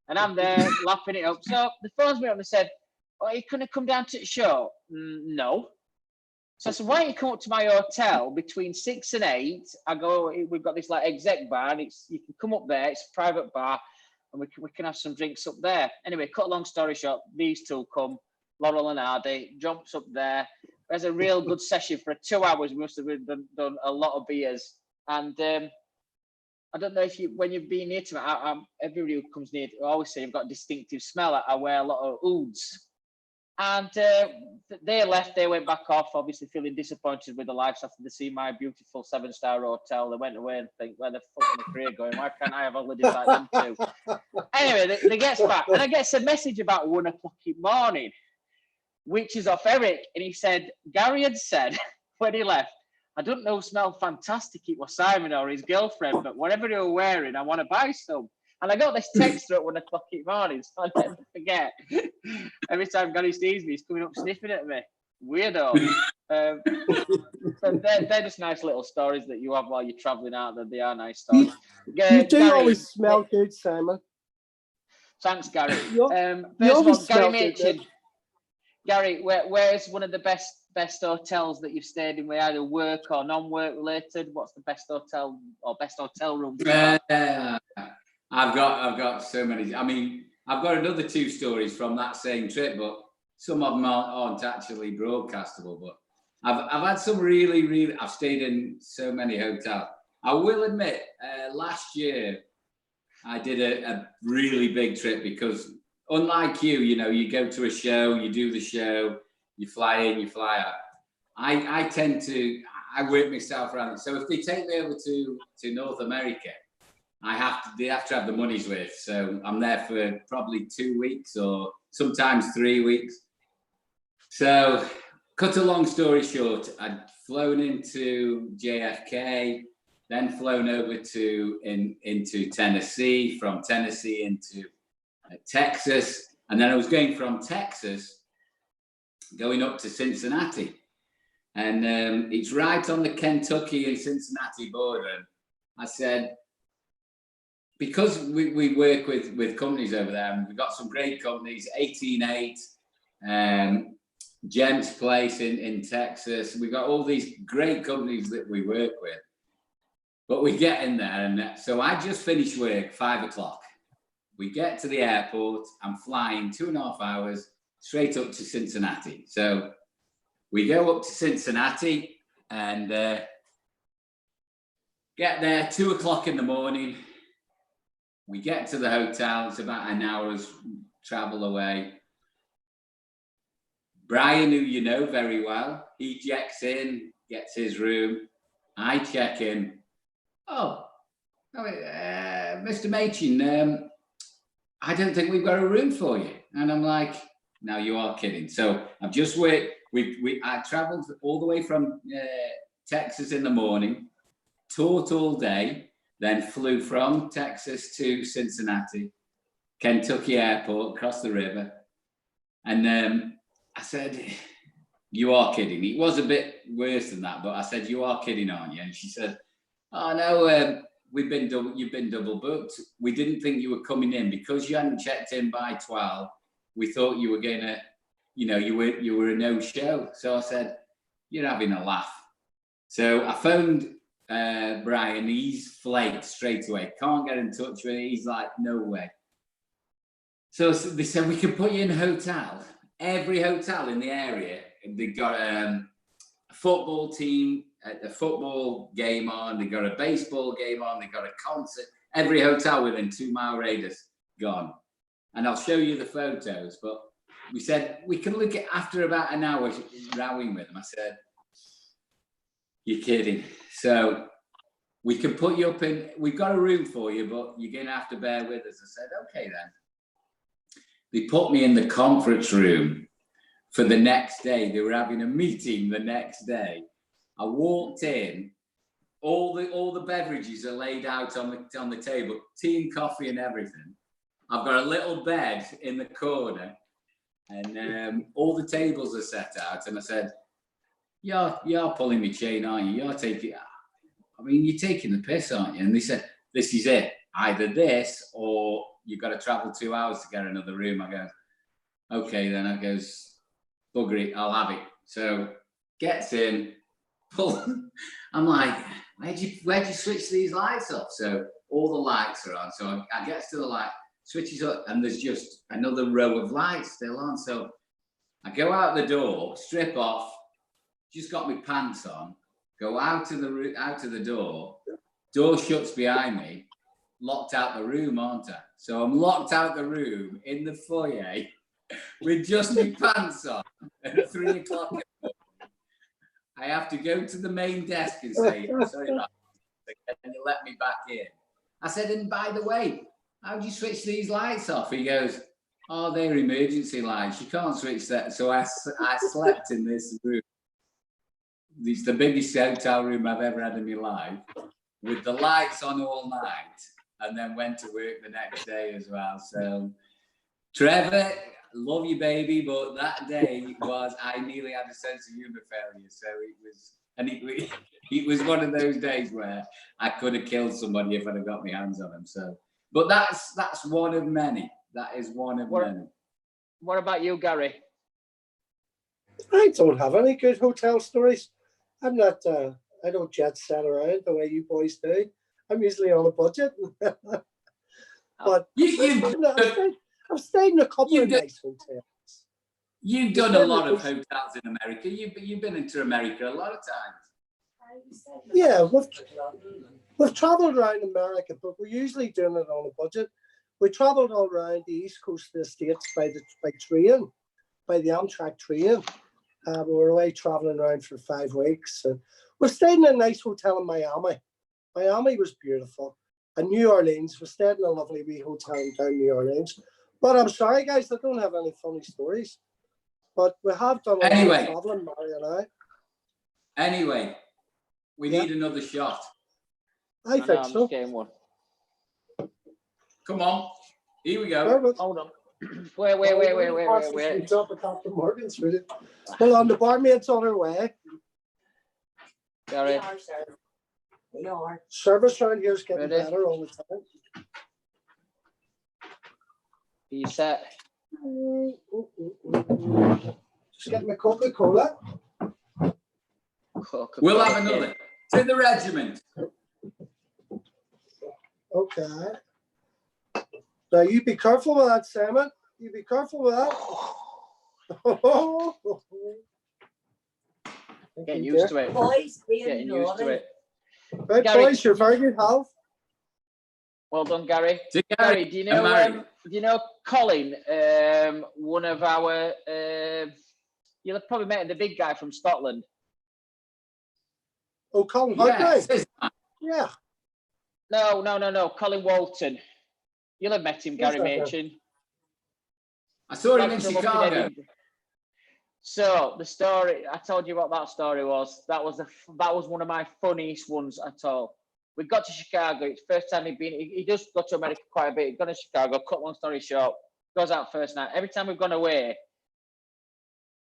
And I'm there lapping it up. So the phone's me up and said, "Oh, you couldn't come down to the show?" No. So I said, "Why don't you come up to my hotel between 6 and 8? I go, we've got this like exec bar, and you can come up there. It's a private bar, and we can have some drinks up there." Anyway, cut a long story short, these two come, Laurel and Hardy, jumps up there. There's a real good session for 2 hours. We must have done a lot of beers. And I don't know if when you've been near to me, everybody who comes near, I always say you've got a distinctive smell. I wear a lot of ouds. And they left, they went back off, obviously feeling disappointed with the lives after they see my beautiful 7-star hotel. They went away and think, where the fuck my career going? Why can't I have holidays like them too? Anyway, they gets back, and I get a message about 1 o'clock in the morning, which is off Eric. And he said, Garry had said when he left, "I don't know who smelled fantastic, it was Simon or his girlfriend, but whatever they were wearing, I want to buy some." And I got this text at 1 o'clock in the morning, so I never forget. Every time Garry sees me, he's coming up sniffing at me. Weirdo. So they're just nice little stories that you have while you're travelling out there. They are nice stories. You do Garry, always smell good, Simon. Thanks, Garry. You First always of all, smell Garry good, Machin. Garry, where's one of the best hotels that you've stayed in, with either work or non-work related? What's the best hotel or best hotel room? I've got so many. I mean, I've got another 2 stories from that same trip, but some of them aren't actually broadcastable. But I've had some really. I've stayed in so many hotels. I will admit, last year I did a really big trip because, unlike you know, you go to a show, you do the show, you fly in, you fly out. I tend to, I work myself around. So if they take me over to North America, they have to have the money's worth. So I'm there for probably 2 weeks or sometimes 3 weeks. So cut a long story short, I'd flown into JFK, then flown over into Tennessee, from Tennessee into Texas. And then I was going from Texas, going up to Cincinnati. And it's right on the Kentucky and Cincinnati border. And I said, because we work with companies over there, and we've got some great companies, 188, Gents Place in Texas. We've got all these great companies that we work with. But we get in there, and so I just finished work, 5 o'clock. We get to the airport, I'm flying 2.5 hours straight up to Cincinnati. So we go up to Cincinnati and get there 2 o'clock in the morning. We get to the hotel, it's about an hour's travel away. Brian, who you know very well, he checks in, gets his room. I check in. Oh, Mr. Machin, I don't think we've got a room for you. And I'm like, no, you are kidding. So I've just worked. I traveled all the way from Texas in the morning, taught all day, then flew from Texas to Cincinnati, Kentucky Airport, across the river. And I said, you are kidding. It was a bit worse than that, but I said, you are kidding, aren't you? And she said, oh no, you've been double booked. We didn't think you were coming in because you hadn't checked in by 12. We thought you were gonna, you know, you were a no-show. So I said, you're having a laugh. So I phoned Brian. He's flaked straight away. Can't get in touch with him. He's like, no way. So they said, we can put you in a hotel. Every hotel in the area, they got a football team, a football game on. They got a baseball game on. They got a concert. every hotel within 2 mile radius gone. And I'll show you the photos, but we said, we can look at after about an hour rowing with them. I said, you're kidding. So we can put you up in, we've got a room for you, but you're going to have to bear with us. I said, okay then. They put me in the conference room for the next day. They were having a meeting the next day. I walked in, all the beverages are laid out on the table, tea and coffee and everything. I've got a little bed in the corner, and all the tables are set out. And I said, you're pulling me chain, aren't you? You're taking, I mean, you're taking the piss, aren't you? And they said, this is it. Either this or you've got to travel 2 hours to get another room. I go, okay, then. I goes, bugger it, I'll have it. So gets in, pull. I'm like, where'd you switch these lights off? So all the lights are on. So I get to the light, switches up, and there's just another row of lights still on. So I go out the door, strip off, just got my pants on, go out to the door. Door shuts behind me. Locked out the room, aren't I? So I'm locked out the room in the foyer with just my pants on at 3 o'clock in the morning. I have to go to the main desk and say, sorry, can you let me back in? I said, and by the way, how do you switch these lights off? He goes, oh, they're emergency lights. You can't switch that. So I slept in this room. It's the biggest hotel room I've ever had in my life, with the lights on all night, and then went to work the next day as well. So, Trevor, love you, baby, but that day was, I nearly had a sense of humour failure. So it was, and it was one of those days where I could have killed somebody if I'd have got my hands on him. So, but that's one of many. That is one of many. What about you, Garry? I don't have any good hotel stories. I'm not, I don't jet set around the way you boys do. I'm usually on a budget. But I've stayed in a couple of nice hotels. You've done a lot of hotels in America. You've been into America a lot of times. Yeah, we've travelled around America, but we're usually doing it on a budget. We travelled all around the east coast of the States by train, by the Amtrak train. We were away travelling around for 5 weeks. We stayed in a nice hotel in Miami. Miami was beautiful. And New Orleans, we stayed in a lovely wee hotel in down New Orleans. But I'm sorry, guys, I don't have any funny stories. But we have done a lot of travelling, Mary and I. Anyway, we need another shot. I think so. Game one. Come on, here we go. Hold on. Wait. Drop a Captain Morgan's with it. Hold on, the barmaid's on her way. Garry. We are. Service around here is getting better all the time. Are you set? Just get my Coca-Cola. We'll have another. To the regiment. Okay. Now you be careful with that, Simon. You be careful with that. Getting used to it. Boys, Getting used to it. Right, Garry, boys, you're very good health. Well done, Garry. Garry, do you know Colin? One of our you'll have probably met him, the big guy from Scotland. Oh, Colin Hargrave. Yes. Yeah. No. Colin Walton. You'll have met him, Garry Machin. I saw him in Chicago. So the story I told you what that story was. That was one of my funniest ones at all. We got to Chicago. It's the first time he'd been. He does go to America quite a bit. He'd gone to Chicago. Cut long story short, goes out first night. Every time we've gone away,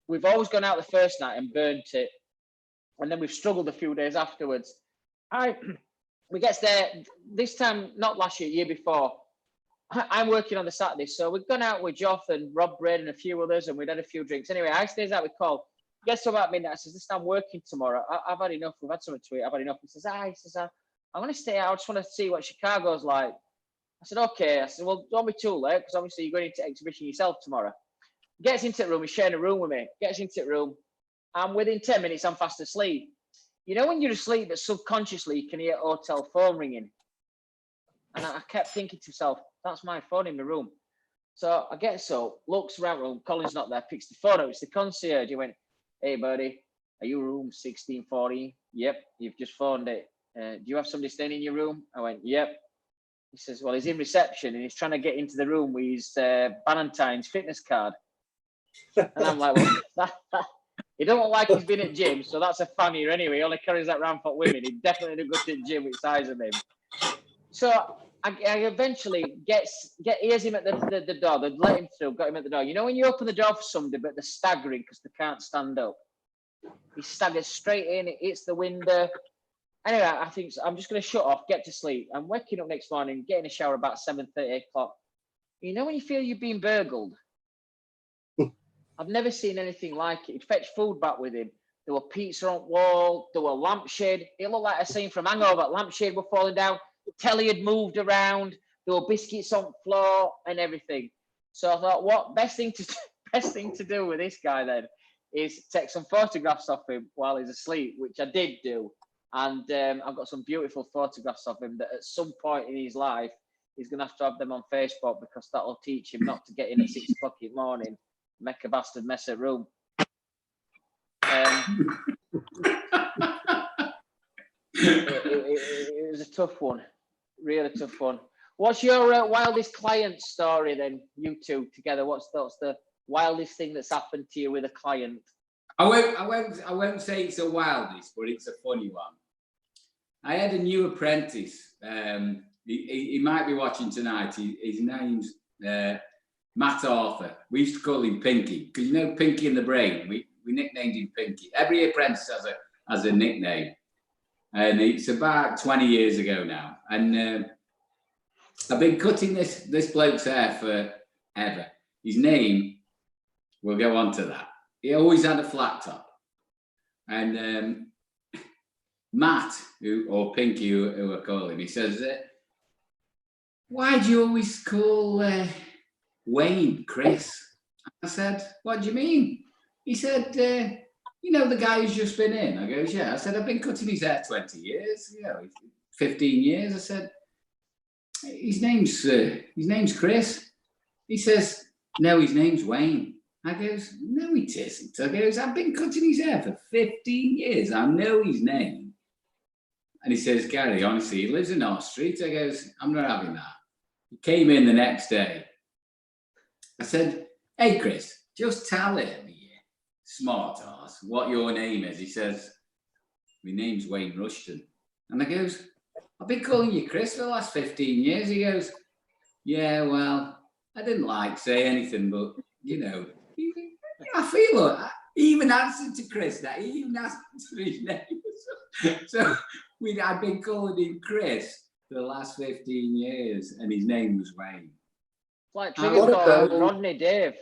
we've always gone out the first night and burnt it, and then we've struggled a few days afterwards. We gets there this time, not last year before. I'm working on the Saturday, so we've gone out with Joff and Rob Braid and a few others, and we'd had a few drinks. Anyway, I stays out with Cole. Gets to about midnight. I says, listen, I'm working tomorrow. I've had enough. We've had something to eat. I've had enough. He says, I want to stay out. I just want to see what Chicago's like. I said, okay. I said, well, don't be too late, because obviously you're going into exhibition yourself tomorrow. Gets into the room. He's sharing a room with me. Gets into the room. And within 10 minutes, I'm fast asleep. You know when you're asleep, but subconsciously you can hear a hotel phone ringing. And I kept thinking to myself, that's my phone in my room. So I get so, looks around room, Colin's not there, picks the phone up, it's the concierge. He went, hey buddy, are you room 1640? Yep, you've just phoned it. Do you have somebody staying in your room? I went, yep. He says, well, he's in reception and he's trying to get into the room with his Ballantyne's fitness card. And I'm like, well, he don't look like he's been at gym, so that's a fan here anyway. He only carries that around for women. He definitely go to the gym with size of him. So I eventually hears him at the door. They let him through, got him at the door. You know when you open the door for somebody, but they're staggering because they can't stand up. He staggers straight in, it hits the window. Anyway, I think I'm just going to shut off, get to sleep. I'm waking up next morning, getting a shower about 7:30, 8 o'clock. You know when you feel you've been burgled? I've never seen anything like it. He'd fetch food back with him. There were pizza on wall. There were lampshade. It looked like a scene from Hangover. Lampshade were falling down. The telly had moved around. There were biscuits on the floor and everything. So I thought, what best thing to do with this guy then is take some photographs of him while he's asleep, which I did do. And I've got some beautiful photographs of him that at some point in his life, he's going to have them on Facebook because that'll teach him not to get in at 6 o'clock in the morning, make a bastard mess at room. It was a tough one, really tough one. What's your wildest client story then, you two together? What's the wildest thing that's happened to you with a client? I won't say it's a wildest, but it's a funny one. I had a new apprentice. He might be watching tonight. His name's Matt Arthur. We used to call him Pinky because you know Pinky in the Brain. We nicknamed him Pinky. Every apprentice has a nickname, and it's about 20 years ago now. And I've been cutting this bloke's hair forever. His name, we'll go on to that. He always had a flat top, and Matt, or Pinky, who I call him, he says, "Why do you always call Wayne Chris?" I said, "What do you mean?" He said, "You know the guy who's just been in." I goes, "Yeah." I said, "I've been cutting his hair 20 years, 15 years." I said, his name's Chris." He says, "No, his name's Wayne." I goes, "No, it isn't." I goes, "I've been cutting his hair for 15 years. I know his name." And he says, "Garry, honestly, he lives in our street." I goes, "I'm not having that." He came in the next day. I said, "Hey, Chris, just tell him, you smart ass, what your name is." He says, "My name's Wayne Rushton." And I goes, "I've been calling you Chris for the last 15 years. He goes, "Yeah, well, I didn't like say anything, but, I feel like he even answered to Chris that. He even asked for his name." So I've been calling him Chris for the last 15 years, and his name was Wayne. Like trigger call Rodney Dave.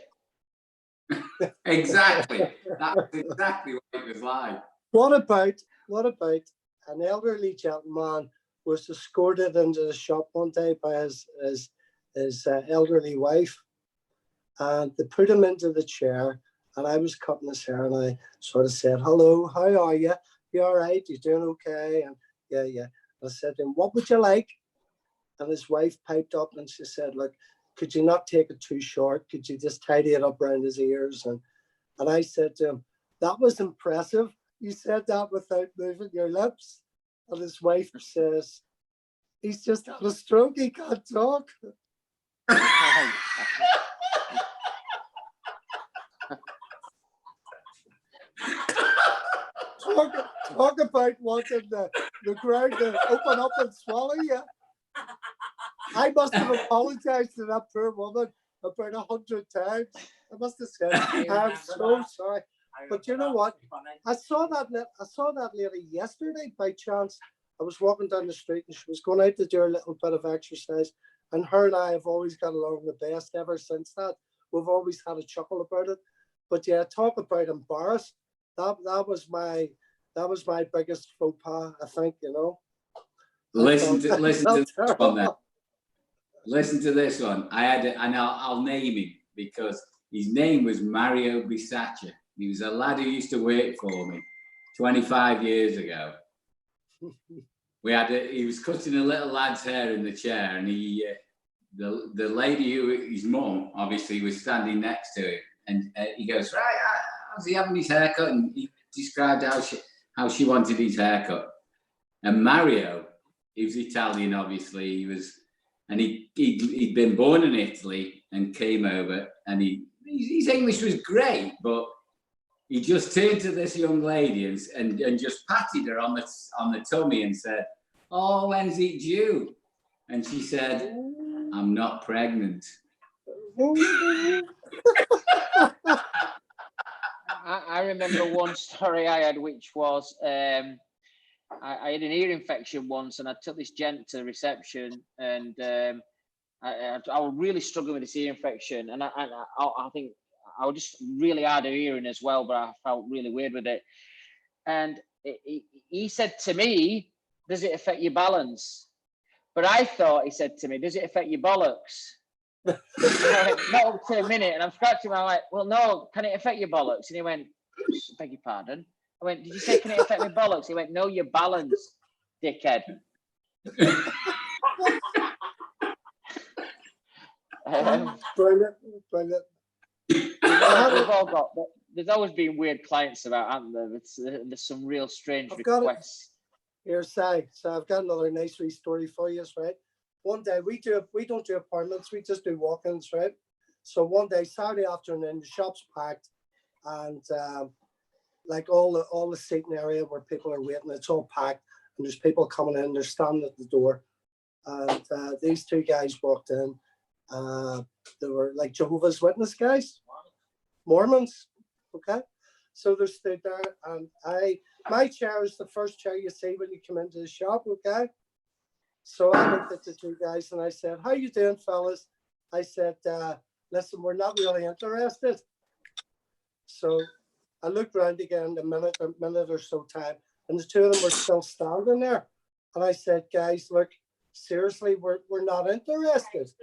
Exactly. That's exactly what it was like. What about an elderly gentleman was escorted into the shop one day by his elderly wife, and they put him into the chair, and I was cutting his hair, and I sort of said, "Hello, how are you? You all right? You doing okay?" And yeah. I said to him, "What would you like?" And his wife piped up and she said, "Look, could you not take it too short? Could you just tidy it up around his ears?" And I said to him, "That was impressive. You said that without moving your lips." And his wife says, "He's just had a stroke. He can't talk." Talk about wanting the crowd to open up and swallow you. I must have apologized to that poor woman about 100 times. I must have said, "I'm so sorry." But you know what? I saw that lady yesterday by chance. I was walking down the street and she was going out to do a little bit of exercise. And her and I have always got along the best ever since that. We've always had a chuckle about it. But yeah, talk about embarrassed. That was my biggest faux pas, I think, Listen to this one then. Listen to this one. And I'll name him because his name was Mario Bisaccia. He was a lad who used to work for me 25 years ago. he was cutting a little lad's hair in the chair, and the lady his mum obviously was standing next to him, and he goes, right, how's he having his haircut? And he described how she wanted his haircut. And Mario, he was Italian, obviously, he'd been born in Italy and came over, and his English was great, but he just turned to this young lady and just patted her on the tummy and said, "Oh, when's it due?" And she said, "I'm not pregnant." I remember one story I had, which was I had an ear infection once, and I took this gent to reception, and I was really struggling with this ear infection, and I think I was just really hard of hearing as well, but I felt really weird with it. And he said to me, "Does it affect your balance?" But I thought he said to me, "Does it affect your bollocks?" I went, "Not up to a minute." And I'm scratching my like, "Well, no, can it affect your bollocks?" And he went, "Beg your pardon." I went, "Did you say can it affect my bollocks?" He went, "No, your balance, dickhead." Brilliant. There's always been weird clients about, haven't there? There's some real strange I've got it. requests. Here, so I've got another nice wee story for you, right? One day we don't do appointments, we just do walk-ins, right? So one day, Saturday afternoon, the shop's packed, and like all the seating area where people are waiting, it's all packed, and there's people coming in, they're standing at the door, and these two guys walked in. They were like Jehovah's Witness guys, Mormons, okay? So they stood there, and my chair is the first chair you see when you come into the shop, okay? So I looked at the two guys and I said, "How you doing, fellas?" I said, "Listen, we're not really interested." So I looked around again a minute or so time, and the two of them were still standing there. And I said, "Guys, look, seriously, we're not interested."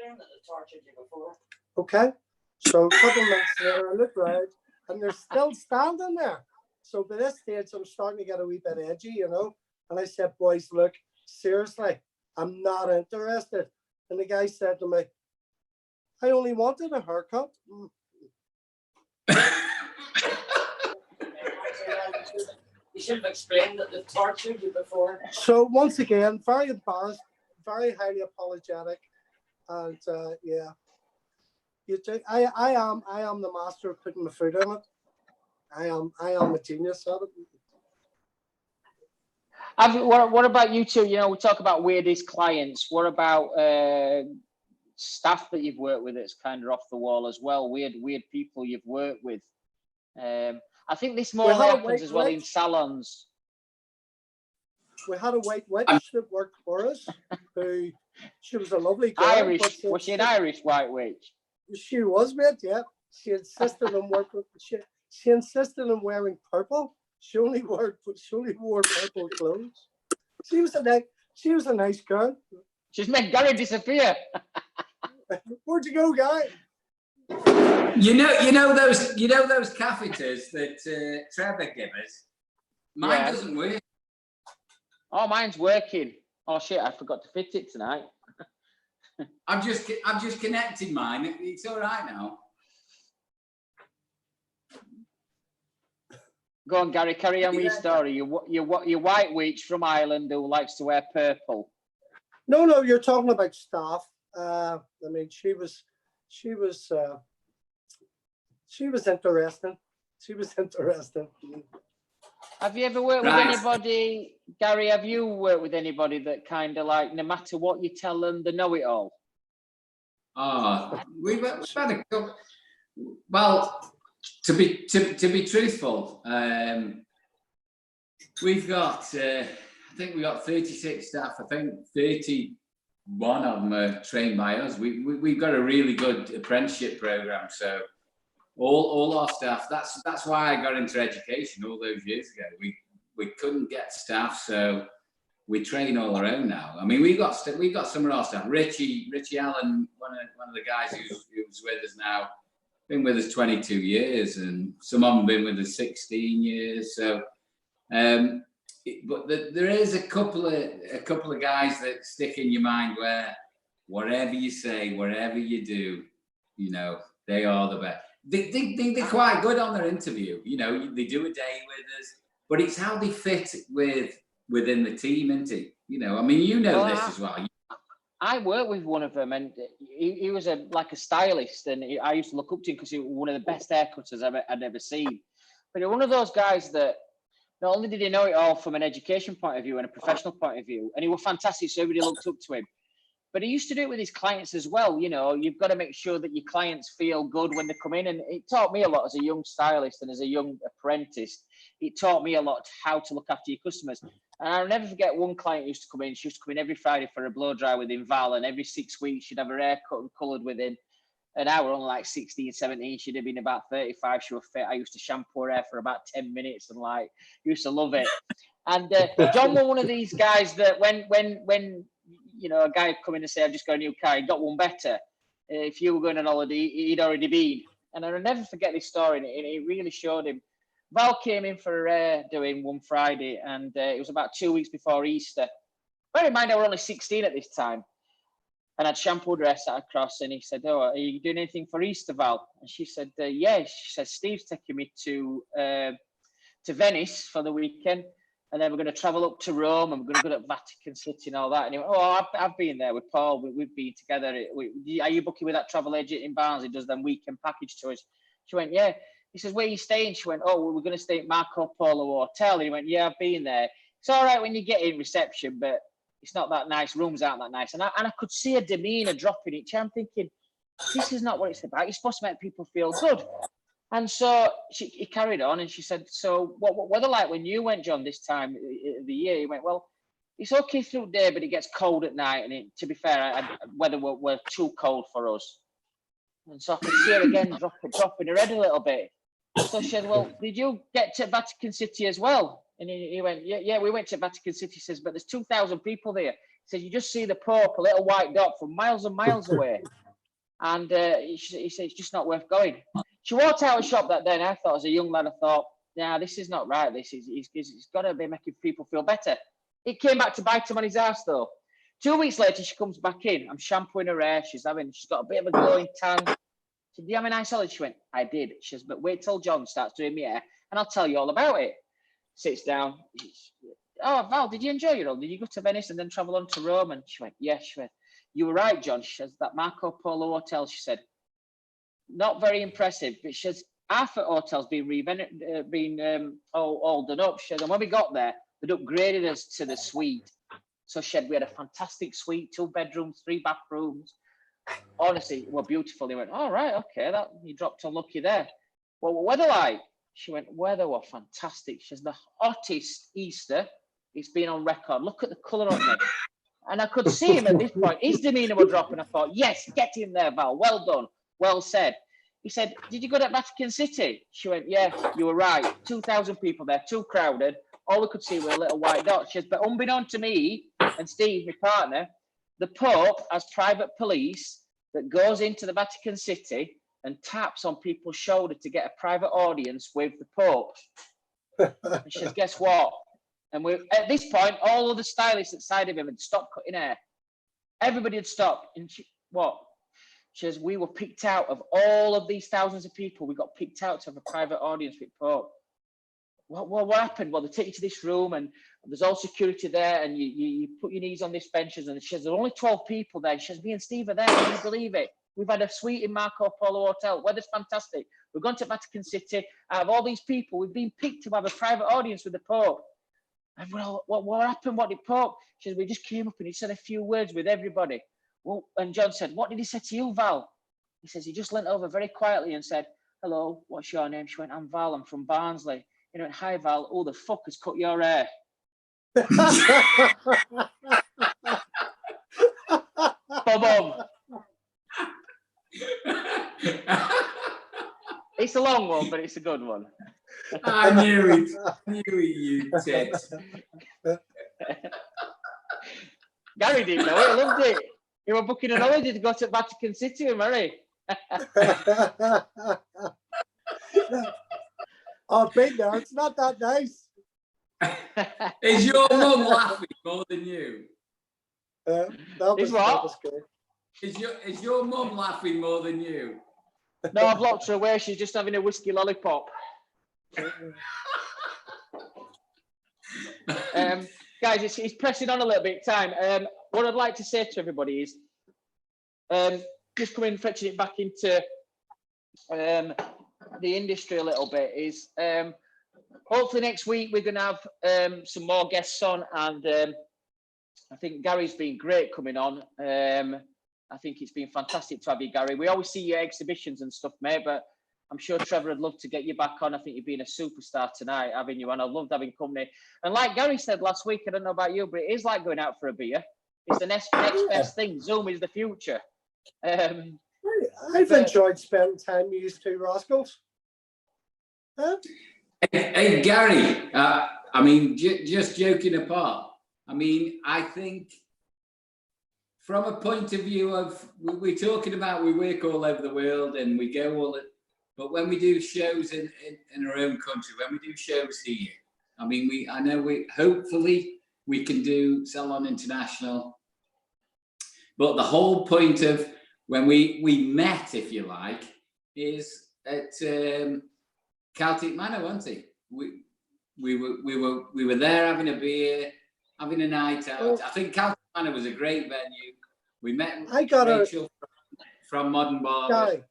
Okay. So a couple of minutes later, I look around, and they're still standing there. So by this stage, I'm starting to get a wee bit edgy, you know. And I said, "Boys, look, seriously, I'm not interested." And the guy said to me, "I only wanted a haircut." You should have explained that they've tortured you before. So once again, very embarrassed, very highly apologetic, and yeah, you do. I am the master of putting my foot in it. I am a genius at it. What about you two? You know, we talk about weirdest clients. What about staff that you've worked with that's kind of off the wall as well? Weird people you've worked with. I think this more happens as well in salons. We had a white witch that worked for us. She was a lovely girl. Irish? Was she an Irish white witch? She was, mate. Yeah. She insisted on working. She insisted on wearing purple. She only wore purple clothes. She was a nice girl. She's made Garry disappear. Where'd you go, Garry? You know those catheters that Trevor gave us. Mine doesn't work. Oh, mine's working. Oh shit! I forgot to fit it tonight. I've just connected mine. It's all right now. Go on, Garry. Carry on with your story. Your white witch from Ireland who likes to wear purple. No, you're talking about staff. I mean, she was interesting. She was interesting. Have you ever worked with anybody, Garry? Have you worked with anybody that kind of like, no matter what you tell them, they know it all? Oh, we've had a couple. Well, to be truthful, we've got I think we got 36 staff. I think 31 of them are trained by us. We've got a really good apprenticeship program, so all our staff. That's why I got into education all those years ago. We couldn't get staff, so we train all our own now. I mean, we got some of our staff. Richie Allen, one of the guys who's with us now, been with us 22 years, and some of them been with us 16 years. So but there is a couple of guys that stick in your mind where whatever you say, whatever you do, you know, they are the best. They're quite good on their interview. You know, they do a day with us, but it's how they fit within the team, isn't it? You know, I mean, you know this as well. I worked with one of them, and he was like a stylist, and I used to look up to him because he was one of the best haircutters I'd ever seen. But one of those guys that not only did he know it all from an education point of view and a professional point of view, and he was fantastic, so everybody looked up to him. But he used to do it with his clients as well. You know, you've got to make sure that your clients feel good when they come in. And it taught me a lot as a young stylist and as a young apprentice. It taught me a lot how to look after your customers. And I'll never forget one client used to come in. She used to come in every Friday for a blow dry within Wahl. And every 6 weeks, she'd have her hair cut and coloured within an hour, only like 16, 17. She'd have been about 35. She was fit. I used to shampoo her hair for about 10 minutes and like, used to love it. And John was one of these guys that when you know, a guy would come in and say, I've just got a new car, he got one better. If you were going on holiday, he'd already been. And I'll never forget this story, and it really showed him. Val came in for her hair doing one Friday, and it was about 2 weeks before Easter. Bear in mind, I was only 16 at this time. And I'd shampooed her hair, sat across, and he said, oh, are you doing anything for Easter, Val? And she said, yeah. She said, Steve's taking me to Venice for the weekend. And then we're going to travel up to Rome, and we're going to go to Vatican City and all that. And he went, oh, I've been there with Paul. We've been together. Are you booking with that travel agent in Barnes? He does them weekend package tours. She went, yeah. He says, where are you staying? She went, oh, we're going to stay at Marco Polo Hotel. And he went, yeah, I've been there. It's all right when you get in reception, but it's not that nice. Rooms aren't that nice. And I could see a demeanour dropping each. I'm thinking, this is not what it's about. You're supposed to make people feel good. And so he carried on, and she said, so what weather like when you went, John, this time of the year? He went, well, it's okay through the day, but it gets cold at night. And to be fair, weather were too cold for us. And so I could see her again dropping her head a little bit. So she said, well, did you get to Vatican City as well? And he went, yeah, we went to Vatican City. He says, but there's 2,000 people there. He says, you just see the Pope, a little white dot from miles and miles away. And he said, it's just not worth going. She walked out of the shop that day, and I thought, as a young lad, I thought, nah, this is not right. It's got to be making people feel better. It came back to bite him on his ass, though. 2 weeks later, she comes back in. I'm shampooing her hair. She's got a bit of a glowing tan. I said, do you have a nice holiday? She went, I did. She says, but wait till John starts doing my hair, and I'll tell you all about it. Sits down. Oh, Val, did you enjoy your holiday? Did you go to Venice and then travel on to Rome? And she went, yeah. She went, you were right, John. She says, that Marco Polo Hotel, she said, not very impressive. But she says, half the hotel's been all done up. She said, and when we got there, they'd upgraded us to the suite. So she said, we had a fantastic suite, 2 bedrooms, 3 bathrooms. Honestly, we're beautiful. He went, all right, okay, that you dropped unlucky there. Well, what weather like? She went, weather were fantastic. She says, the hottest Easter it's been on record. Look at the colour on me. And I could see him at this point. His demeanour was dropping. I thought, yes, get in there, Val. Well done. Well said. He said, did you go to Vatican City? She went, yeah, you were right. 2,000 people there, too crowded. All we could see were a little white dots. She says, but unbeknown to me and Steve, my partner, the Pope has private police that goes into the Vatican City and taps on people's shoulder to get a private audience with the Pope. And she says, guess what? And we at this point, all of the stylists outside of him had stopped cutting hair. Everybody had stopped. And what? She says, we were picked out of all of these thousands of people. We got picked out to have a private audience with Pope. What happened? Well, they take you to this room and there's all security there and you put your knees on these benches. And she says, there are only 12 people there. She says, me and Steve are there. Can you believe it? We've had a suite in Marco Polo Hotel. Weather's fantastic. We've gone to Vatican City. Out of all these people, we've been picked to have a private audience with the Pope. And well, what happened? What did Pope? She says, we just came up and he said a few words with everybody. Well, and John said, what did he say to you, Val? He says, he just leant over very quietly and said, hello, what's your name? She went, I'm Val, I'm from Barnsley. He went, hi, Val, who the fuck has cut your hair? Boom. It's a long one, but it's a good one. I knew it. I knew it, you tit. Gary didn't know it. He loved it. He was booking an holiday to go to Vatican City with Murray. I've been there. It's not that nice. Is your mum laughing more than you? That Is was, what? that was good. Is your mum laughing more than you? No, I've locked her away. She's just having a whiskey lollipop. Guys, it's pressing on a little bit time. What I'd like to say to everybody is just coming, fetching it back into the industry a little bit is hopefully next week we're going to have some more guests on, and I think Gary's been great coming on. I think it's been fantastic to have you, Garry. We always see your exhibitions and stuff, mate, but I'm sure Trevor would love to get you back on. I think you've been a superstar tonight, having you on. I loved having company. And like Garry said last week, I don't know about you, but it is like going out for a beer. It's the next best thing. Zoom is the future. I've enjoyed spending time with you two rascals. Huh? Hey, Garry, I mean, just joking apart, I mean, I think from a point of view of, we're talking about we work all over the world and we go all, but when we do shows in our own country, when we do shows here, I mean, I know hopefully we can do Salon International, but the whole point of when we met, if you like, is at Celtic Manor, wasn't it? We were there having a beer, having a night out. Oh. I think Celtic Manor was a great venue. We met Rachel from Modern Barbers,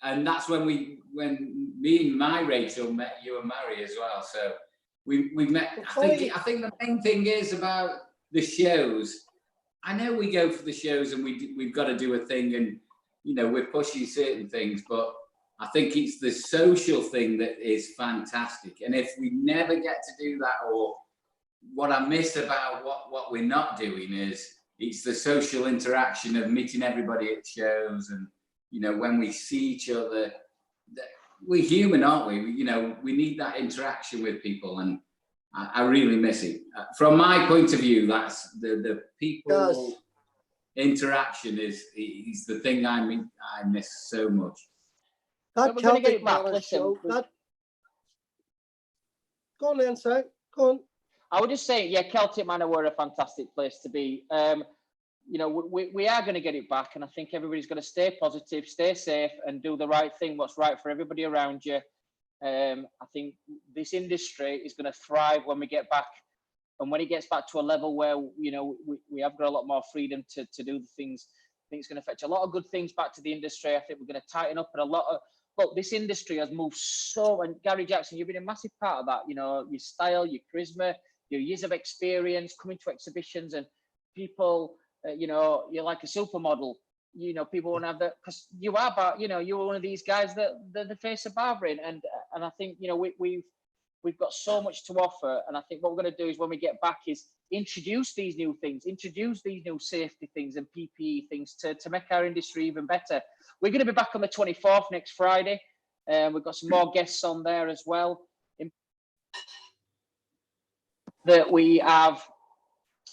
and that's when me and my Rachel met you and Mary as well. So we met. I think the main thing is about the shows. I know we go for the shows and we've got to do a thing, and you know we're pushing certain things, but I think it's the social thing that is fantastic. And if we never get to do that, or what I miss about what we're not doing is it's the social interaction of meeting everybody at shows, and you know when we see each other, we're human, aren't we? You know we need that interaction with people, and I really miss it. From my point of view, that's the people interaction is the thing I miss so much. That we're going to get it back. Listen, go on then, sir. Go on. I would just say, yeah, Celtic Manor were a fantastic place to be. You know, we are going to get it back, and I think everybody's going to stay positive, stay safe, and do the right thing, what's right for everybody around you. I think this industry is going to thrive when we get back, and when it gets back to a level where, you know, we have got a lot more freedom to do the things. I think it's going to fetch a lot of good things back to the industry. I think we're going to tighten up, and a lot of, look, this industry has moved so, and Garry Jackson, you've been a massive part of that, you know, your style, your charisma, your years of experience, coming to exhibitions, and people, you know, you're like a supermodel. You know, people want to have that, because you are, but you know, you were one of these guys that the face of barbering, and I think, you know, we've got so much to offer, and I think what we're going to do is when we get back is introduce these new things, introduce these new safety things and PPE things to make our industry even better. We're going to be back on the 24th next Friday. We've got some more guests on there as well. That we have.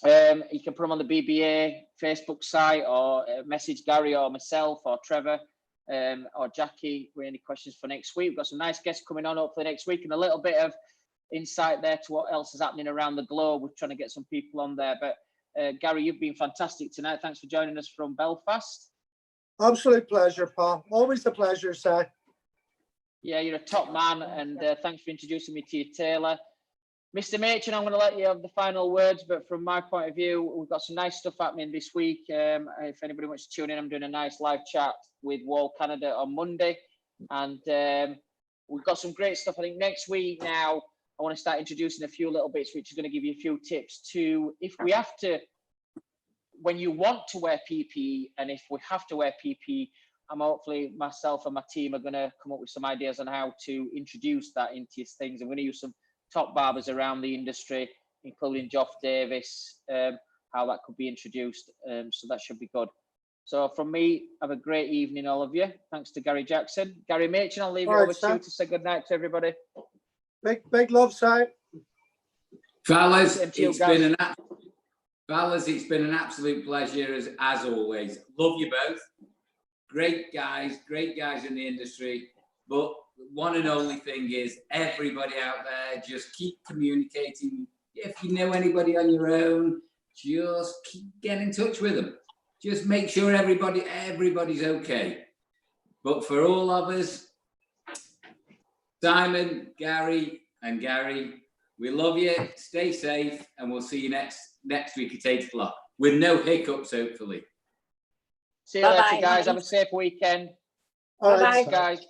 You can put them on the BBA Facebook site, or message Garry or myself or Trevor or Jackie with any questions for next week. We've got some nice guests coming on hopefully next week, and a little bit of insight there to what else is happening around the globe. We're trying to get some people on there. But Garry, you've been fantastic tonight. Thanks for joining us from Belfast. Absolute pleasure, Paul. Always a pleasure, sir. Yeah, you're a top man, and thanks for introducing me to your tailor. Mr. Machin, I'm going to let you have the final words, but from my point of view, we've got some nice stuff happening this week. If anybody wants to tune in, I'm doing a nice live chat with Wahl Canada on Monday, and we've got some great stuff. I think next week now, I want to start introducing a few little bits, which is going to give you a few tips to, if we have to, when you want to wear PPE, and if we have to wear PPE, I'm hopefully myself and my team are going to come up with some ideas on how to introduce that into your things. I'm going to use some top barbers around the industry, including Geoff Davis, how that could be introduced. So that should be good. So from me, have a great evening, all of you. Thanks to Garry Jackson. Garry Machin, I'll leave you over to you to say good night to everybody. Big love, sir. Fellas, it's been an absolute pleasure as always. Love you both. Great guys in the industry. But one and only thing is everybody out there, just keep communicating. If you know anybody on your own, just get in touch with them. Just make sure everybody's okay. But for all of us, Simon, Garry, and Garry, we love you. Stay safe, and we'll see you next week at 8 o'clock with no hiccups, hopefully. See you Bye-bye. later, guys. Have a safe weekend. All right. Bye-bye. Thanks, guys.